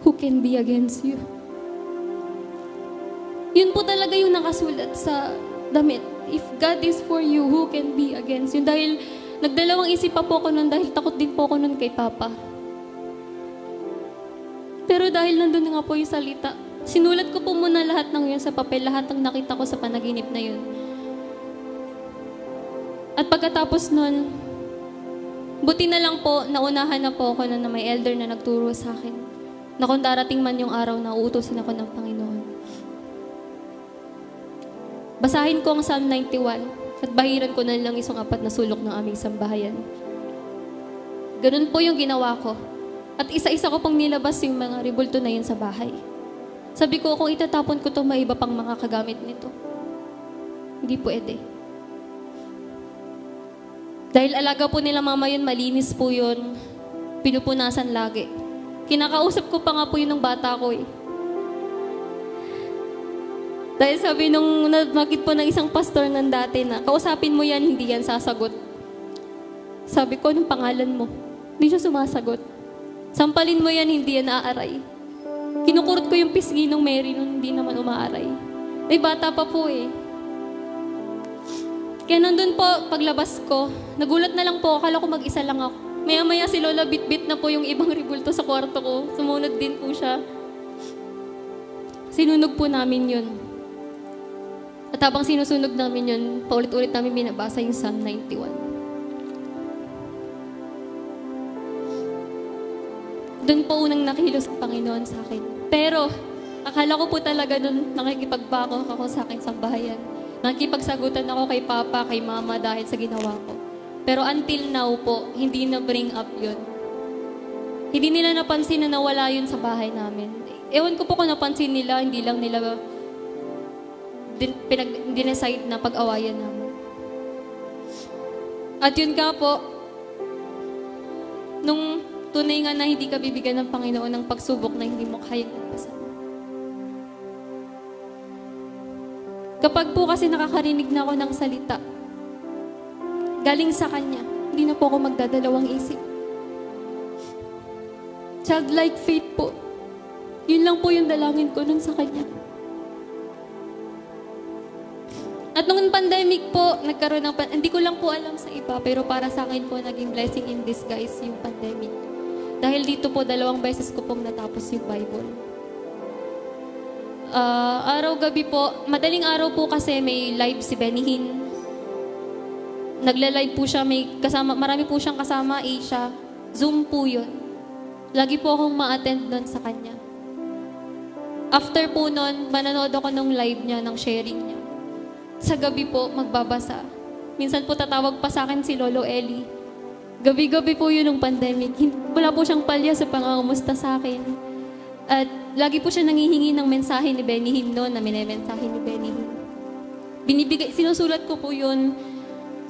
who can be against you? Yun po talaga yung nakasulat sa damit. If God is for you, who can be against you? Dahil nagdalawang isip pa po ako nun dahil takot din po ako nun kay Papa. Pero dahil nandun na nga po yung salita, sinulat ko po muna lahat ng yun sa papel, lahat ng nakita ko sa panaginip na yun. At pagkatapos nun, buti na lang po, naunahan na po ako na may elder na nagturo sa akin na kung darating man yung araw na uutusin ako ng Panginoon. Basahin ko ang Psalm 91 at bahiran ko na lang isang 4 na sulok ng aming sambahayan. Ganun po yung ginawa ko. At isa-isa ko pang nilabas yung mga rebulto na yun sa bahay. Sabi ko, kung itatapon ko to, may iba pang mga kagamit nito. Hindi pwede. Dahil alaga po nila mama yun, malinis po yun. Pinupunasan lagi. Kinakausap ko pa nga po yun ng bata ko eh. Dahil sabi nung nagmakit po ng isang pastor ng dati na, "Kausapin mo yan, hindi yan sasagot." Sabi ko, "Anong pangalan mo?" Hindi siya sumasagot. "Sampalin mo yan, hindi yan aaray." Kinukurot ko yung pisngi ng Mary nung hindi naman umaaray. Ay, bata pa po eh. Kaya nandun po, paglabas ko, nagulat na lang po, akala ko mag-isa lang ako. Maya-maya si Lola bit-bit na po yung ibang rebulto sa kwarto ko. Sumunod din po siya. Sinunog po namin yun. At habang sinusunog namin yun, paulit-ulit namin binabasa yung Psalm 91. Doon po unang nakilos ang Panginoon sa akin. Pero, akala ko po talaga doon nakikipagbako ako sa akin sa bahayan. Nakikipagsagutan ako kay Papa, kay Mama dahil sa ginawa ko. Pero until now po, hindi na bring up yun. Hindi nila napansin na nawala yun sa bahay namin. Ewan ko po kung napansin nila, hindi lang nila dinecide na pag-awayan namin. At yun nga po, nung tunay nga na hindi ka bibigyan ng Panginoon ng pagsubok na hindi mo kayang lagpasan. Kapag po kasi nakakarinig na ako ng salita, galing sa Kanya, hindi na po ako magdadalawang isip. Childlike faith po. Yun lang po yung dalangin ko nun sa Kanya. At nung pandemic po, nagkaroon ng hindi ko lang po alam sa iba, pero para sa akin po, naging blessing in disguise yung pandemic. Dahil dito po, 2 beses ko pong natapos yung Bible. Araw-gabi po, madaling araw po kasi may live si Benihin. Nagla-live po siya, marami po siyang kasama, Asia. Zoom po yun. Lagi po akong ma-attend nun sa kanya. After po nun, mananood ako ng live niya, ng sharing niya. Sa gabi po, magbabasa. Minsan po tatawag pa sa akin si Lolo Eli. Gabi-gabi po yun ng pandemic. Wala po siyang palya sa pangangamusta sa akin. At lagi po siya nangihingi ng mensahe ni Benihin noon, na minemensahe ni Benihin. Sinusulat ko po yun,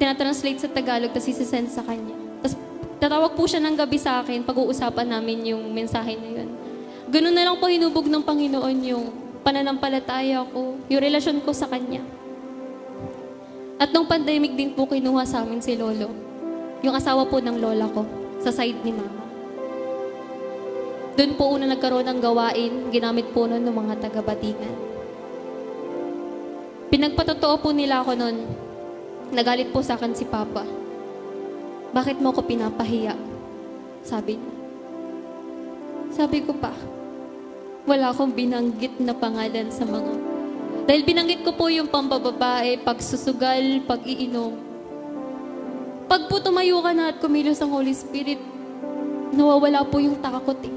tinatranslate sa Tagalog, tapos isisend sa kanya. Tapos tatawag po siya ng gabi sa akin, pag-uusapan namin yung mensahe na yun. Ganun na lang po hinubog ng Panginoon yung pananampalataya ko, yung relasyon ko sa Kanya. At nung pandemic din po kinuha sa amin si Lolo, yung asawa po ng lola ko, sa side ni Mama. Doon po una nagkaroon ng gawain, ginamit po nun ng mga taga-Batingan. Pinagpatotoo po nila ako nun, nagalit po sa akin si Papa. Bakit mo ko pinapahiya? Sabi niya. Sabi ko pa, wala akong binanggit na pangalan sa mga... Dahil binanggit ko po yung pambababae, pagsusugal, pag-iinom. Pag po tumayo ka na at kumilos ang Holy Spirit, nawawala po yung takot eh.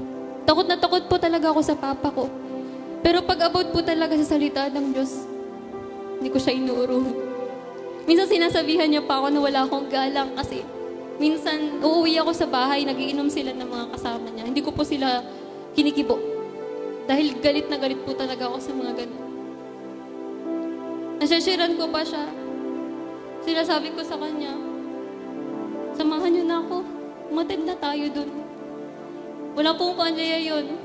Takot na takot po talaga ako sa Papa ko. Pero pag about po talaga sa salita ng Diyos, hindi ko siya inuurong. Minsan sinasabihan niya pa ako na wala akong galang kasi minsan uuwi ako sa bahay, nagiinom sila ng mga kasama niya. Hindi ko po sila kinikibo. Dahil galit na galit po talaga ako sa mga ganun. Nasyashiran ko pa siya. Sinasabi ko sa kanya, samahan niyo na ako. Umatid na tayo dun. Wala pong pandaya yun.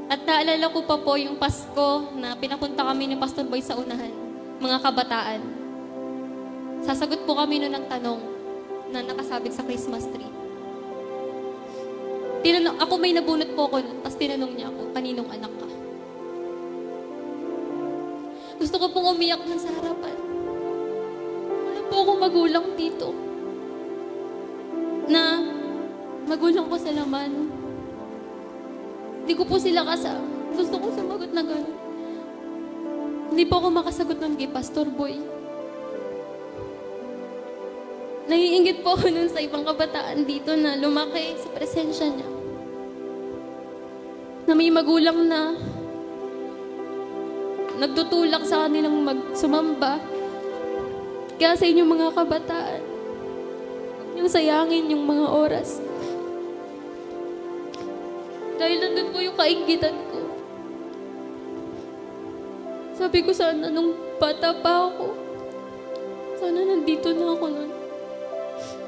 At naalala ko pa po yung Pasko na pinapunta kami ni Pastor Boy sa unahan, mga kabataan. Sasagot po kami noon ng tanong na nakasabit sa Christmas tree. Ako may nabunot po ako, tapos tinanong niya ako, kaninong anak ka? Gusto ko pong umiyak na sa harapan. Wala po akong magulang dito. Na magulang ko sa laman. Hindi ko po sila kasama. Gusto ko sumagot na gano'n. Hindi po ako makasagot ng kay Pastor Boy. Naiingit po ako nun sa ibang kabataan dito na lumaki sa presensya niya. Na may magulang na nagtutulak sa kanilang magsumamba. Kaya sa inyong mga kabataan, yung sayangin yung mga oras. Dahil nandun po yung kainggitan ko. Sabi ko sana nung bata pa ako, sana nandito na ako nun.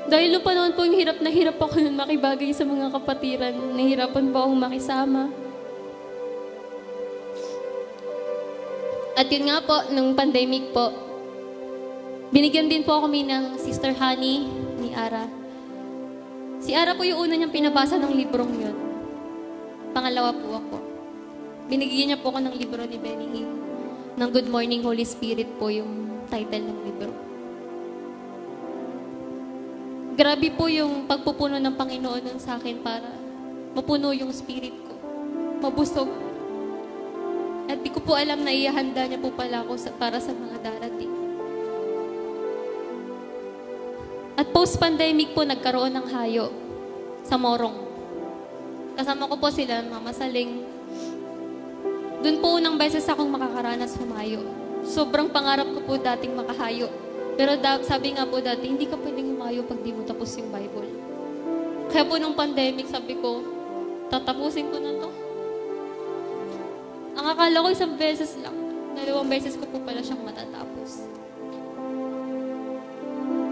Dahil nung panahon po yung hirap na hirap ako nun makibagay sa mga kapatiran. Nahirapan po akong makisama. At yun nga po, nung pandemic po, binigyan din po kami ng Sister Honey ni Ara. Si Ara po yung una niyang pinabasa ng librong yun. Pangalawa po ako. Binigyan niya po ako ng libro ni Benny Hinn. Ng Good Morning Holy Spirit po yung title ng libro. Grabe po yung pagpupuno ng Panginoon nun sa akin para mapuno yung spirit ko. Mabusog. At di ko po alam na ihahanda niya po pala ako para sa mga darating. At post-pandemic po, nagkaroon ng hayo sa Morong. Kasama ko po sila, Mama Saling. Doon po unang beses akong makakaranas humayo. Sobrang pangarap ko po dating makahayo. Pero sabi nga po dati, hindi ka pwedeng humayo pag di mo tapos yung Bible. Kaya po nung pandemic, sabi ko, tatapusin ko na to. Ang akala ko isang beses lang. 2 beses ko po pala siyang matatapos.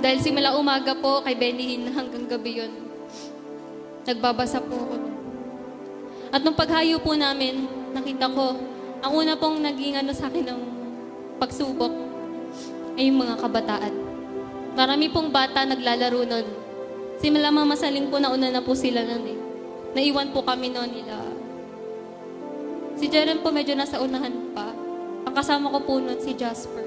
Dahil simula umaga po kay Benny Hinn hanggang gabi yun, nagbabasa po ako. At nung paghayo po namin, nakita ko, ang una pong naging sa akin ng pagsubok ay yung mga kabataan. Marami pong bata naglalaro nun. Simula Mama Saling po, nauna na po sila nun eh. Naiwan po kami nun nila. Si Jeren po medyo nasa unahan pa. Ang kasama ko po nun si Jasper.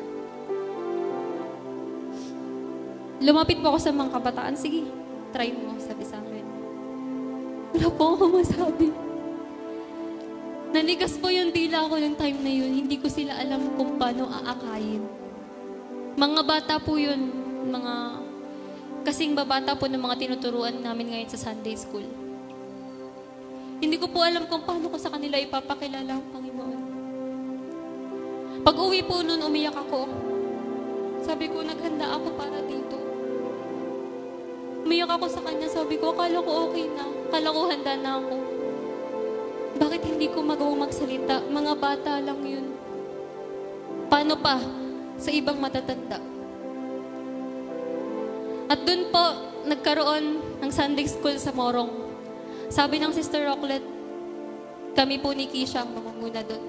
Lumapit po ako sa mga kabataan. Sige, try mo, sabi sa akin. Wala po ako masabi. Nanigas po yung dila ko ng time na yun. Hindi ko sila alam kung paano aakayin. Mga bata po yun. Mga kasing babata po ng mga tinuturuan namin ngayon sa Sunday School. Hindi ko po alam kung paano ko sa kanila ipapakilala ang Panginoon. Pag uwi po noon, umiyak ako. Sabi ko, naghanda ako para dito. Umiyak ako sa kanya. Sabi ko, akala ko okay na. Akala ko handa na ako. Bakit hindi ko magawang magsalita? Mga bata lang yun. Paano pa sa ibang matatanda? At dun po, nagkaroon ng Sunday School sa Morong. Sabi ng Sister Rocklet, Kami po ni Kisha ang mamamuna doon.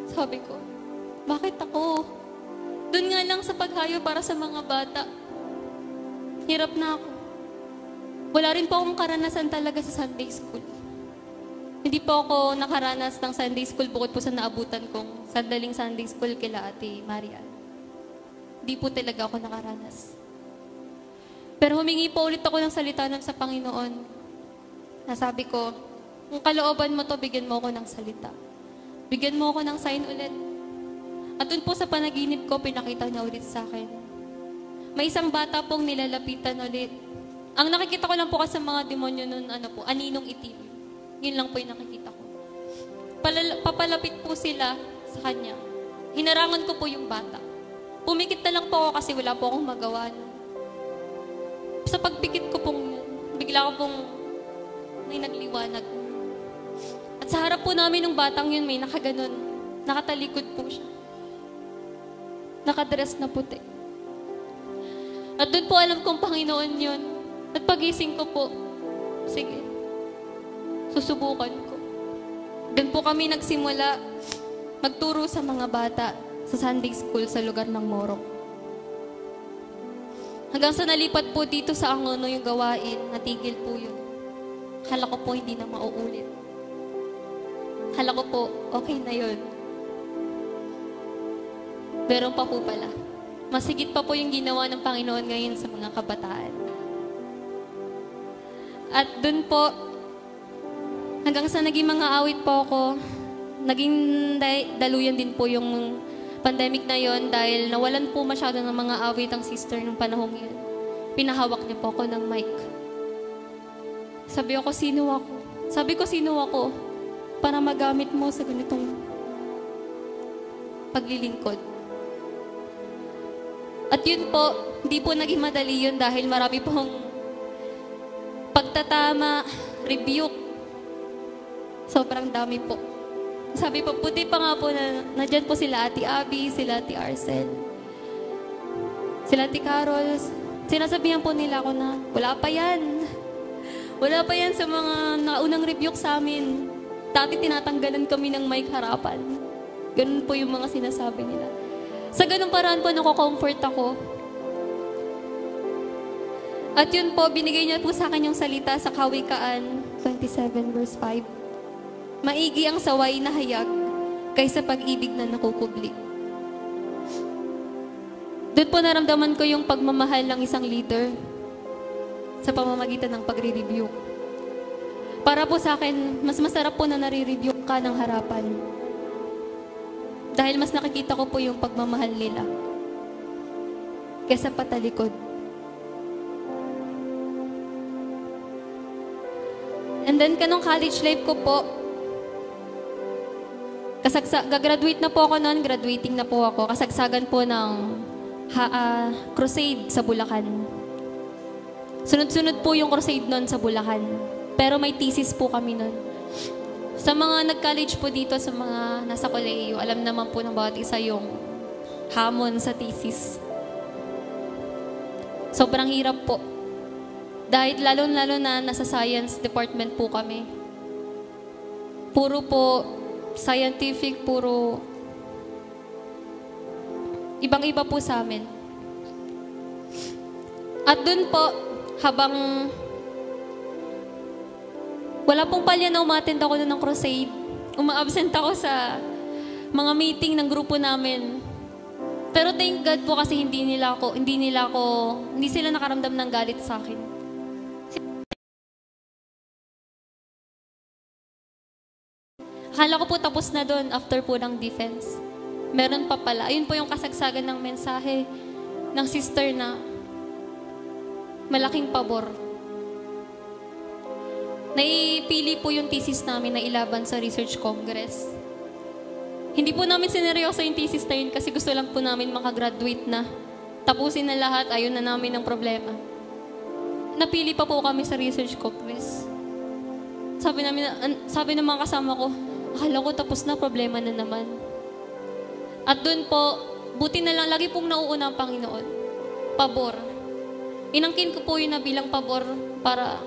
Sabi ko, bakit ako? Doon nga lang sa paghayo para sa mga bata. Hirap na ako. Wala rin po akong karanasan talaga sa Sunday school. Hindi po ako nakaranas ng Sunday school bukod po sa naabutan kong sandaling Sunday school kila Ate Marian. Hindi po talaga ako nakaranas. Pero humingi po ulit ako ng salita ng sa Panginoon. Nasabi ko, kung kalooban mo to, bigyan mo ako ng salita. Bigyan mo ako ng sign ulit. At dun po sa panaginip ko, pinakita niya ulit sa akin. May isang bata pong nilalapitan ulit. Ang nakikita ko lang po kasi sa mga demonyo nun, aninong itim. Yun lang po yung nakikita ko. Papalapit po sila sa kanya. Hinarangan ko po yung bata. Pumikit na lang po ako kasi wala po akong magawa. Sa pagpikit ko pong, bigla ko pong may nagliwanag. At sa harap po namin ng batang yun, may nakaganon. Nakatalikod po siya. Nakadress na puti. At doon po alam kong Panginoon yun. At pagising ko po, sige, susubukan ko. Doon po kami nagsimula magturo sa mga bata sa Sunday School sa lugar ng Morong. Hanggang sa nalipat po dito sa Angono yung gawain, natigil po yun. Akala ko po hindi na mauulit. Akala ko po, okay na yun. Meron pa po pala. Masigit pa po yung ginawa ng Panginoon ngayon sa mga kabataan. At dun po, hanggang sa naging mga awit po ako, naging daluyan din po yung pandemic na yon dahil nawalan po masyado ng mga awit ang sister ng panahong yun. Pinahawak niya po ako ng mic. Sabi ko, sino ako? Para magamit mo sa ganitong paglilingkod. At yun po, hindi po naging madali yun dahil marami pong pagtatama, rebuke. Sobrang dami po. Sabi po, puti pa nga po na nandyan po sila Ate Abby, sila Ate Arcel, sila Ate Carol. Sinasabihan po nila ako na, wala pa yan. Wala pa yan sa mga naunang rebuke sa amin. Dati tinatanggalan kami ng mic harapan. Ganun po yung mga sinasabi nila. Sa ganung paraan po, nako-comfort ako. At yun po, binigay niya po sa akin yung salita sa Kawikaan 27 verse 5. Maigi ang saway na hayag kaysa pag-ibig na nakukubli. Doon po naramdaman ko yung pagmamahal ng isang leader sa pamamagitan ng pagre-review. Para po sa akin, mas masarap po na nare-review ka ng harapan. Dahil mas nakikita ko po yung pagmamahal nila kaysa patalikod. And then, kanong college life ko po, gagraduate na po ako noon, graduating na po ako. Kasagsagan po ng crusade sa Bulacan. Sunod-sunod po yung crusade noon sa Bulacan. Pero may thesis po kami noon. Sa mga nag-college po dito, sa mga nasa kolehiyo, alam naman po ng bawat isa yung hamon sa thesis. Sobrang hirap po. Dahil lalo-lalo na nasa science department po kami. Puro po scientific, puro ibang-iba po sa amin. At dun po, habang wala pong palya na umattend ako ng crusade, uma-absent ako sa mga meeting ng grupo namin. Pero thank God po kasi hindi sila nakaramdam ng galit sa akin. Akala ko po tapos na doon after po ng defense. Meron pa pala. Ayun po yung kasagsagan ng mensahe ng sister na malaking pabor. Naipili po yung thesis namin na ilaban sa Research Congress. Hindi po namin sineryoso yung thesis na yun kasi gusto lang po namin makagraduate na. Tapusin na lahat, ayun na namin ang problema. Napili pa po kami sa Research Congress. Sabi ng mga kasama ko, akala ko tapos na, problema na naman. At doon po, buti na lang, lagi pong nauuna ang Panginoon. Pabor. Inangkin ko po yun na bilang pabor para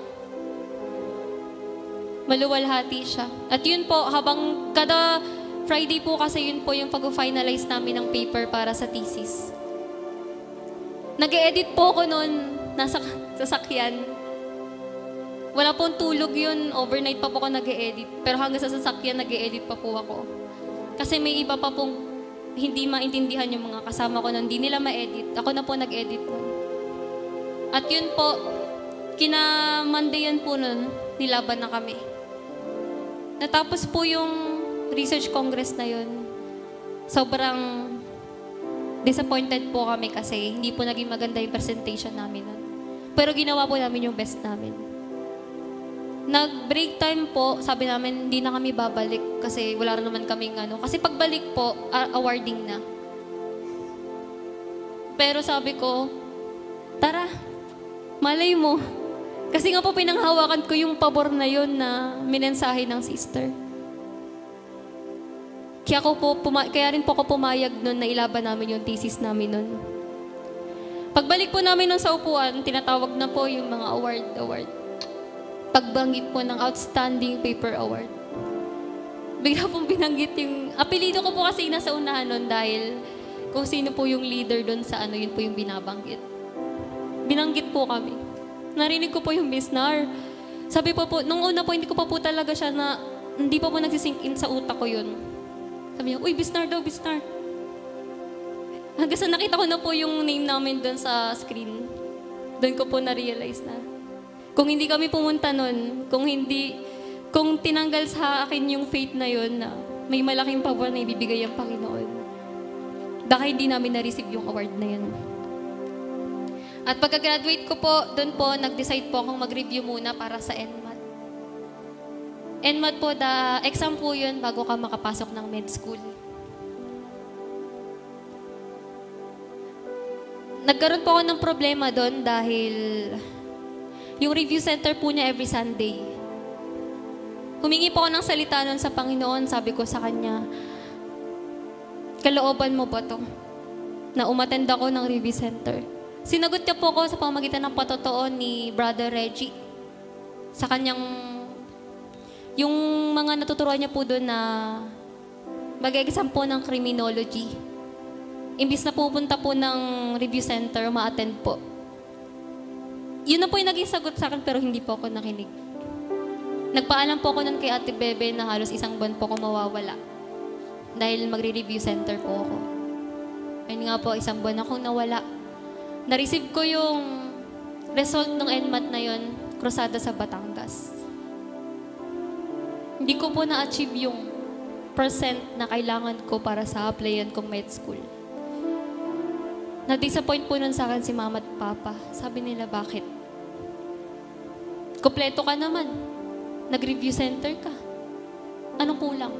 maluwalhati siya. At yun po, habang kada Friday po kasi yun po yung pag-finalize namin ng paper para sa thesis. Nag-edit po ako noon, nasa sasakyan. Wala pong tulog yun, overnight pa po ako nag-edit. Pero hanggang sa sasakyan, nag-edit pa po ako. Kasi may iba pa pong hindi maintindihan yung mga kasama ko noon, hindi nila ma-edit. Ako na po nag-edit noon. At yun po, kina-Mondayan po noon, nilaban na kami. Natapos po yung research congress na yun. Sobrang disappointed po kami kasi hindi po naging maganda yung presentation namin nun. Pero ginawa po namin yung best namin. Nag-break time po, sabi namin hindi na kami babalik kasi wala rin naman kaming ano. Kasi pagbalik po, awarding na. Pero sabi ko, tara, malay mo. Kasi nga po pinanghawakan ko yung pabor na yun na minensahe ng sister. Kaya rin po ako pumayag nun na ilaban namin yung thesis namin nun. Pagbalik po namin nun sa upuan, tinatawag na po yung mga award. Pagbanggit po ng Outstanding Paper Award. Bigla pong binanggit yung... Apelido ko po kasi nasa unahan nun dahil kung sino po yung leader doon sa ano, yun po yung binabanggit. Binanggit po kami. Narinig ko po yung Miss Nar. Sabi po, nung una po, hindi ko pa po talaga siya na... Hindi pa po nagsisink in sa utak ko yun. Sabi niya, uy, Bisnar daw, Bisnar. Hanggang sa nakita ko na po yung name namin doon sa screen. Doon ko po na-realize na. Kung hindi kami pumunta noon, kung tinanggal sa akin yung faith na yun, na may malaking pabor na ibibigay ang Panginoon, baka hindi namin na-receive yung award na yun. At pagka-graduate ko po, doon po, nag-decide po akong mag-review muna para sa NMAT. NMAT po, exam po yun bago ka makapasok ng med school. Nagkaroon po ako ng problema doon dahil yung review center po niya every Sunday. Humingi po ako ng salita nun sa Panginoon. Sabi ko sa Kanya, kalooban mo ba to? Na umattend ako ng review center. Sinagot niya po ako sa pamamagitan ng patotoo ni Brother Reggie. Sa kanyang yung mga natuturuan niya po doon na mag-exam po ng criminology. Imbis na pupunta po ng review center, ma-attend po. Yun na po yung naging sagot sa akin pero hindi po ako nakinig. Nagpaalam po ako nun kay Ate Bebe na halos 1 buwan po ako mawawala. Dahil magre-review center po ako. Ayun nga po, 1 buwan akong nawala. Na-receive ko yung result ng NMAT na yun, krusada sa Batangas. Hindi ko po na-achieve yung percent na kailangan ko para sa applyan kong med school. Na-disappoint po nun sa akin si Mama at Papa. Sabi nila, bakit? Kompleto ka naman. Nag-review center ka. Anong kulang?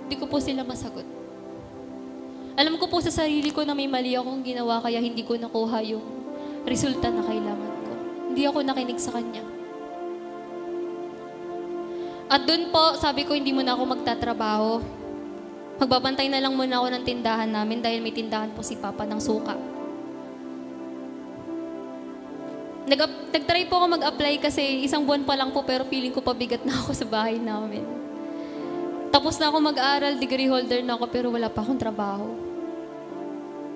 Hindi ko po sila masagot. Alam ko po sa sarili ko na may mali akong ginawa kaya hindi ko nakuha yung resulta na kailangan ko. Hindi ako nakinig sa Kanya. At doon po, sabi ko, hindi muna ako magtatrabaho. Magbabantay na lang muna ako ng tindahan namin dahil may tindahan po si Papa ng suka. Nag-try po ako mag-apply kasi 1 buwan pa lang po pero feeling ko pabigat na ako sa bahay namin. Tapos na ako mag-aaral, degree holder na ako pero wala pa akong trabaho.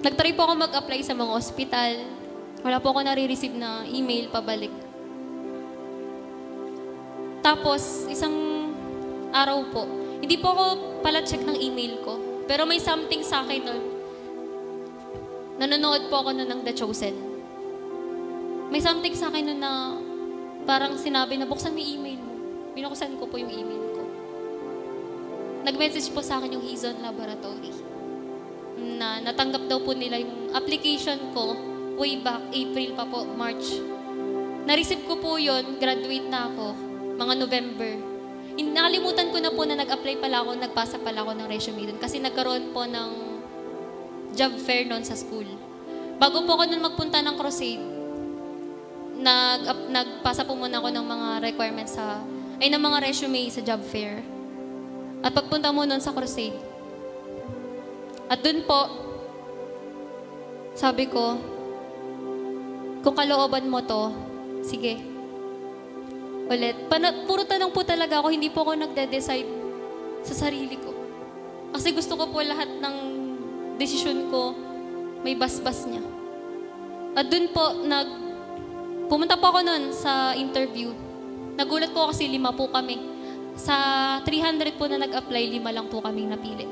Nag-try po ako mag-apply sa mga ospital. Wala po ako nare-receive na email pabalik. Tapos, 1 araw po, hindi po ako pala check ng email ko. Pero may something sa akin nun. Nanonood po ako nun ng The Chosen. May something sa akin nun na parang sinabi na buksan mo yung email mo. Binuksan ko po yung email ko. Nag-message po sa akin yung Hizon Laboratory. Na natanggap daw po nila yung application ko way back April pa po, March. Na-receive ko po yun, graduate na ako. Mga November. Nakalimutan ko na po na nag-apply pala ako, nagpasa pala ako ng resume doon kasi nagkaroon po ng job fair noon sa school. Bago po ako noon magpunta ng crusade, nagpasa po muna ako ng mga requirements ng mga resume sa job fair. At pagpunta mo noon sa crusade, at doon po, sabi ko, kung kalooban mo to, sige. ulit. Puro tanong po talaga ako, hindi po ako nagde-decide sa sarili ko. Kasi gusto ko po lahat ng desisyon ko, may basbas niya. At dun po, pumunta po ako nun sa interview. Nagulat po kasi 5 po kami. Sa 300 po na nag-apply, 5 lang po kami napili.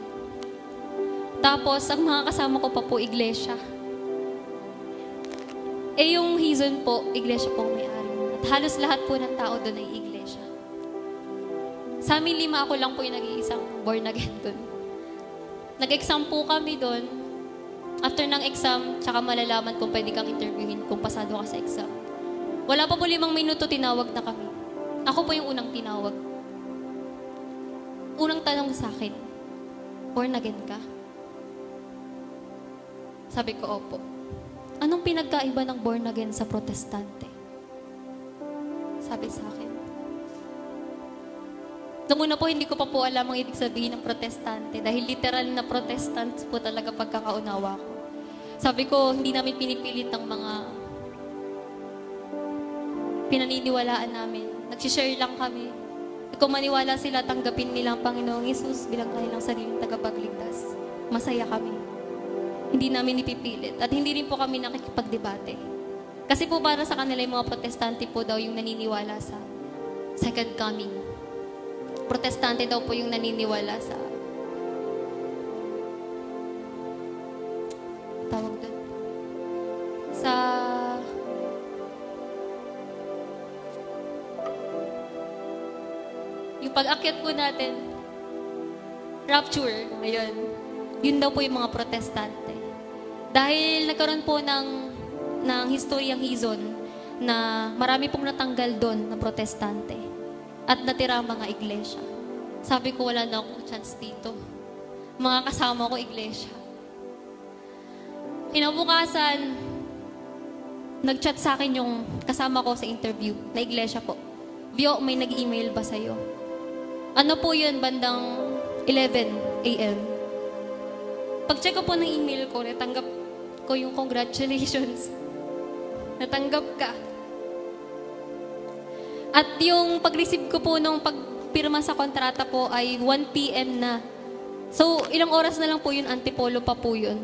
Tapos, ang mga kasama ko pa po, iglesia. Yung Hizon po, iglesia po ang may-ari. At halos lahat po ng tao doon ay iglesia. Sa amin 5, ako lang po yung nag-iisang born again doon. Nag-exam po kami doon. After ng exam, tsaka malalaman kung pwede kang interviewin kung pasado ka sa exam. Wala pa po 5 minuto, tinawag na kami. Ako po yung unang tinawag. Unang tanong sa akin, born again ka? Sabi ko, opo. Anong pinagkaiba ng born again sa protestante? Sabi sa akin. Noong una po, hindi ko pa po alam ang ibig sabihin ng protestante dahil literal na protestant po talaga pagkakaunawa ko. Sabi ko, hindi namin pinipilit ang mga pinaniniwalaan namin. Nagsishare lang kami. Kung maniwala sila, tanggapin nila ang Panginoong Hesus bilang kanilang sariling tagapagligtas. Masaya kami. Hindi namin ipipilit. At hindi rin po kami nakikipagdebate. Kasi po para sa kanila yung mga protestante po daw yung naniniwala sa second coming. Protestante daw po yung naniniwala sa tawag doon. Sa yung pag-akyat po natin, rapture, ayun. Yun daw po yung mga protestante. Dahil nagkaroon po ng historyang Hizon na marami pong natanggal doon na protestante at natira ang mga iglesia. Sabi ko, wala na akong chance dito. Mga kasama ko, iglesia. Kinabukasan, nag-chat sa akin yung kasama ko sa interview na iglesia po. Vio, may nag-email ba sa'yo? Ano po yun, bandang 11 a.m. Pag-check ko po ng email ko, natanggap ko yung congratulations. Natanggap ka. At yung pag-receive ko po nung pagpirma sa kontrata po ay 1 p.m. na. So, ilang oras na lang po yun, antipolo pa po yun.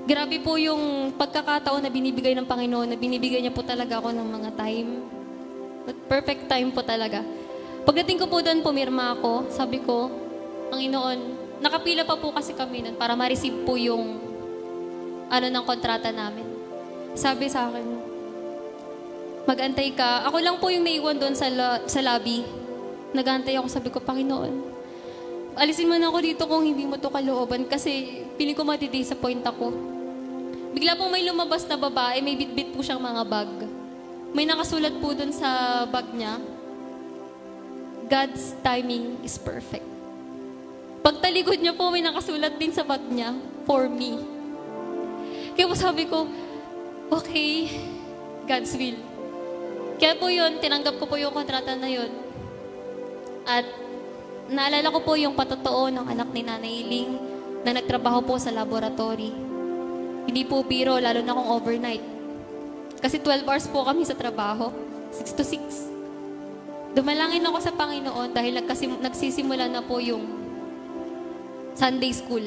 Grabe po yung pagkakataon na binibigay ng Panginoon, na binibigay niya po talaga ako ng mga time. Perfect time po talaga. Pagdating ko po doon, pumirma ako. Sabi ko, Panginoon, nakapila pa po kasi kami nun para ma-receive po yung ng kontrata namin. Sabi sa akin, mag-antay ka. Ako lang po yung naiwan doon sa lobby. Nag-antay ako, sabi ko, Panginoon, alisin mo na ako dito kung hindi mo to kalooban kasi piling ko mati-disappoint ako. Bigla pong may lumabas na babae, may bit-bit po siyang mga bag. May nakasulat po doon sa bag niya, God's timing is perfect. Pagtalikod niya po, may nakasulat din sa bag niya, for me. Kaya po sabi ko, okay, God's will. Kaya po yun, tinanggap ko po yung kontrata na yun. At naalala ko po yung patotoo ng anak ni Nanay Iling na nagtrabaho po sa laboratory. Hindi po biro, lalo na kung overnight. Kasi 12 hours po kami sa trabaho, 6 to 6. Dumalangin ako sa Panginoon dahil nagsisimula na po yung Sunday school.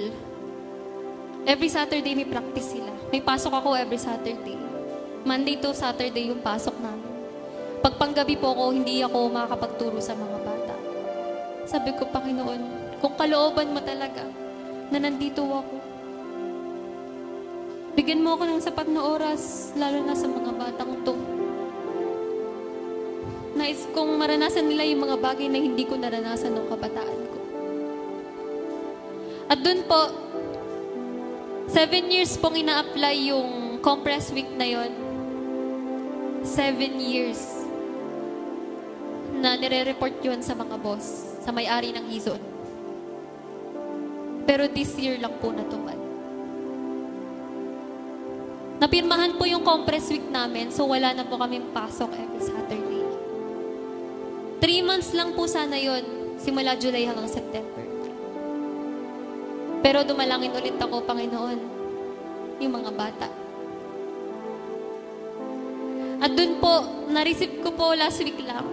Every Saturday may practice sila. May pasok ako every Saturday. Monday to Saturday yung pasok namin. Pag panggabi po ako, hindi ako makakapagturo sa mga bata. Sabi ko, Panginoon, kung kalooban mo talaga na nandito ako, bigyan mo ako ng sapat na oras, lalo na sa mga batang to. Nais kong maranasan nila yung mga bagay na hindi ko naranasan noong kabataan ko. At dun po, 7 years pong ina-apply yung compress week na yon. 7 years na nire-report yun sa mga boss, sa may-ari ng Hizon. Pero this year lang po natupad. Napirmahan po yung compress week namin, so wala na po kaming pasok every Saturday. 3 months lang po sana yun, simula July hanggang September. Pero dumalangin ulit ako, Panginoon, yung mga bata. At dun po, na-receive ko po last week lang.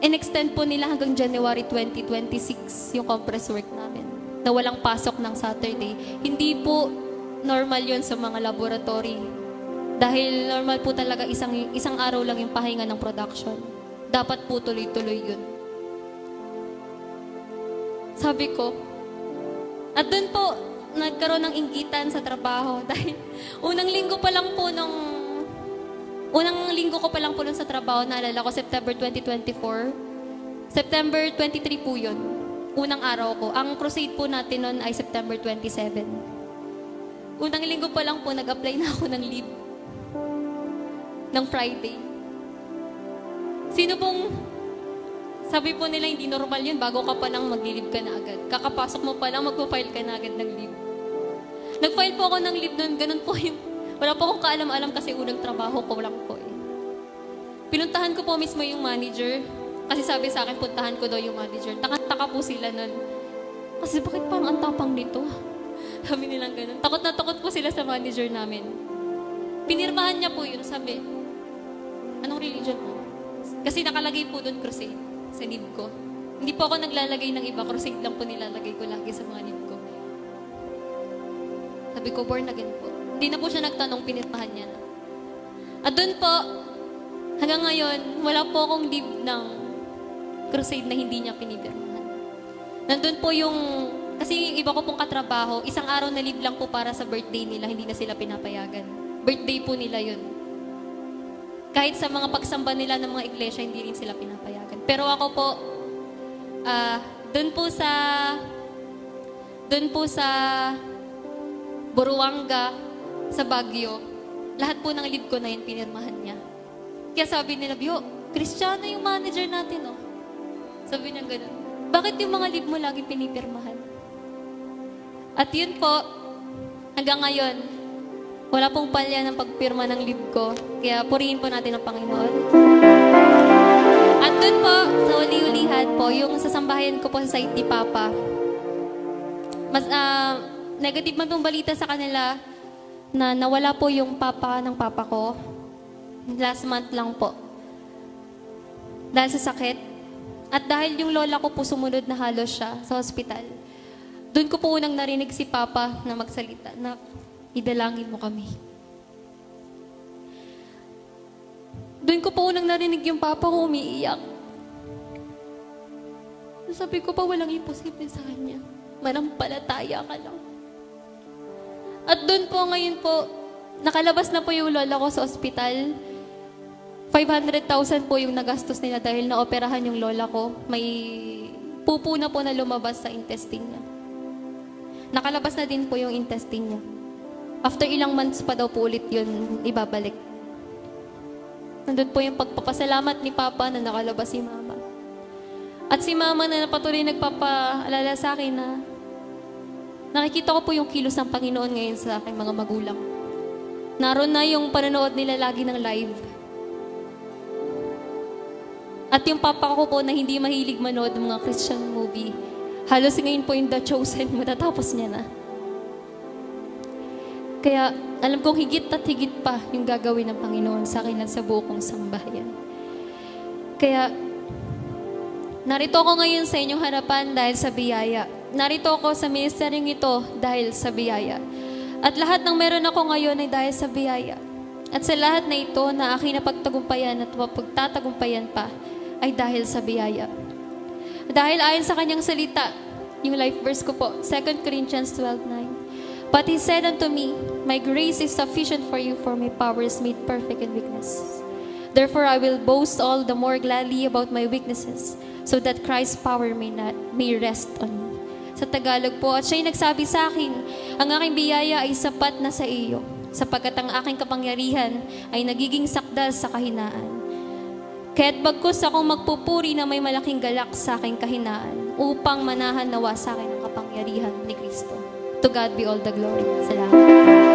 In-extend po nila hanggang January 2026 yung compress work namin. Na walang pasok ng Saturday. Hindi po normal yon sa mga laboratory. Dahil normal po talaga isang araw lang yung pahinga ng production. Dapat po tuloy-tuloy yun. Sabi ko, at dun po, nagkaroon ng inggitan sa trabaho. Dahil unang linggo ko pa lang po nun sa trabaho, naalala ko, September 2024. September 23 po yun. Unang araw ko. Ang crusade po natin nun ay September 27. Unang linggo pa lang po, nag-apply na ako ng leave. Ng Friday. Sino pong, sabi po nila, hindi normal yun, bago ka pa lang mag-leave ka na agad. Kakapasok mo pa lang, magpa-file ka na agad ng leave. Nag-file po ako ng leave nun, ganun po yung, wala po akong kaalam-alam kasi unang trabaho ko lang po eh. Pinuntahan ko po mismo yung manager, kasi sabi sa akin, puntahan ko daw yung manager. Taka po sila nun. Kasi bakit parang ang tapang nito? Sabi nilang ganun. Takot na takot po sila sa manager namin. Pinirmahan niya po yun, sabi, anong religion mo? Kasi nakalagay po doon crusade sa nib ko. Hindi po ako naglalagay ng iba, crusade lang po nilalagay ko lagi sa mga nib ko. Sabi ko, born again po. Hindi na po siya nagtanong, pinirmahan niya na. At doon po, hanggang ngayon, wala po akong nib ng crusade na hindi niya pinipirmahan. Nandun po yung, kasi iba ko pong katrabaho, isang araw na leave lang po para sa birthday nila, hindi na sila pinapayagan. Birthday po nila yun. Kahit sa mga pagsamba nila ng mga iglesia, hindi rin sila pinapayagan. Pero ako po, doon po sa Buruanga, sa Baguio, lahat po ng leave ko na yun, pinirmahan niya. Kaya sabi nila, Bio, Kristiyana yung manager natin, oh. Sabi niya gano'n. Bakit yung mga leave mo lagi pinipirmahan? At yun po, hanggang ngayon, wala pong palya ng pagpirma ng leave ko. Kaya purihin po natin ang Panginoon. At dun po, sa uli-ulihan po, yung sasambahayan ko po sa site ni Papa. Mas negative man pong balita sa kanila na nawala po yung papa ng papa ko. Last month lang po. Dahil sa sakit. At dahil yung lola ko po sumunod na halos siya sa hospital. Doon ko po unang narinig si Papa na magsalita na idalangin mo kami. Doon ko po unang narinig yung Papa ko umiiyak. Sabi ko pa, walang imposible sa kanya. Manampalataya ka lang. At doon po ngayon po, nakalabas na po yung lola ko sa ospital. 500,000 po yung nagastos nila dahil naoperahan yung lola ko. May pupo na po na lumabas sa intestine niya. Nakalabas na din po yung intestine niya. After ilang months pa daw po ulit yun ibabalik. Nandun po yung pagpapasalamat ni Papa na nakalabas si Mama. At si Mama na patuloy nagpapaalala sa akin na nakikita ko po yung kilos ng Panginoon ngayon sa aking mga magulang. Naroon na yung panonood nila lagi ng live. At yung papa ko po na hindi mahilig manood ng mga Christian movie, halos ngayon po yung The Chosen, matatapos niya na. Kaya alam kong higit at higit pa yung gagawin ng Panginoon sa akin at sa buo kong sambahayan. Kaya narito ako ngayon sa inyong harapan dahil sa biyaya. Narito ako sa ministeryong ito dahil sa biyaya. At lahat ng meron ako ngayon ay dahil sa biyaya. At sa lahat na ito na aking napagtagumpayan at mapagtatagumpayan pa, ay dahil sa biyaya. Dahil ayon sa kanyang salita, yung life verse ko po, 2 Corinthians 12:9. But he said unto me, my grace is sufficient for you, for my power is made perfect in weakness. Therefore I will boast all the more gladly about my weaknesses, so that Christ's power may rest on me. Sa Tagalog po, at siya'y nagsabi sa akin, ang aking biyaya ay sapat na sa iyo, sapagkat ang aking kapangyarihan ay nagiging sakdal sa kahinaan. Kaya't bagkus akong magpupuri na may malaking galak sa aking kahinaan upang manahan nawa sa akin ang kapangyarihan ni Kristo. To God be all the glory. Salamat.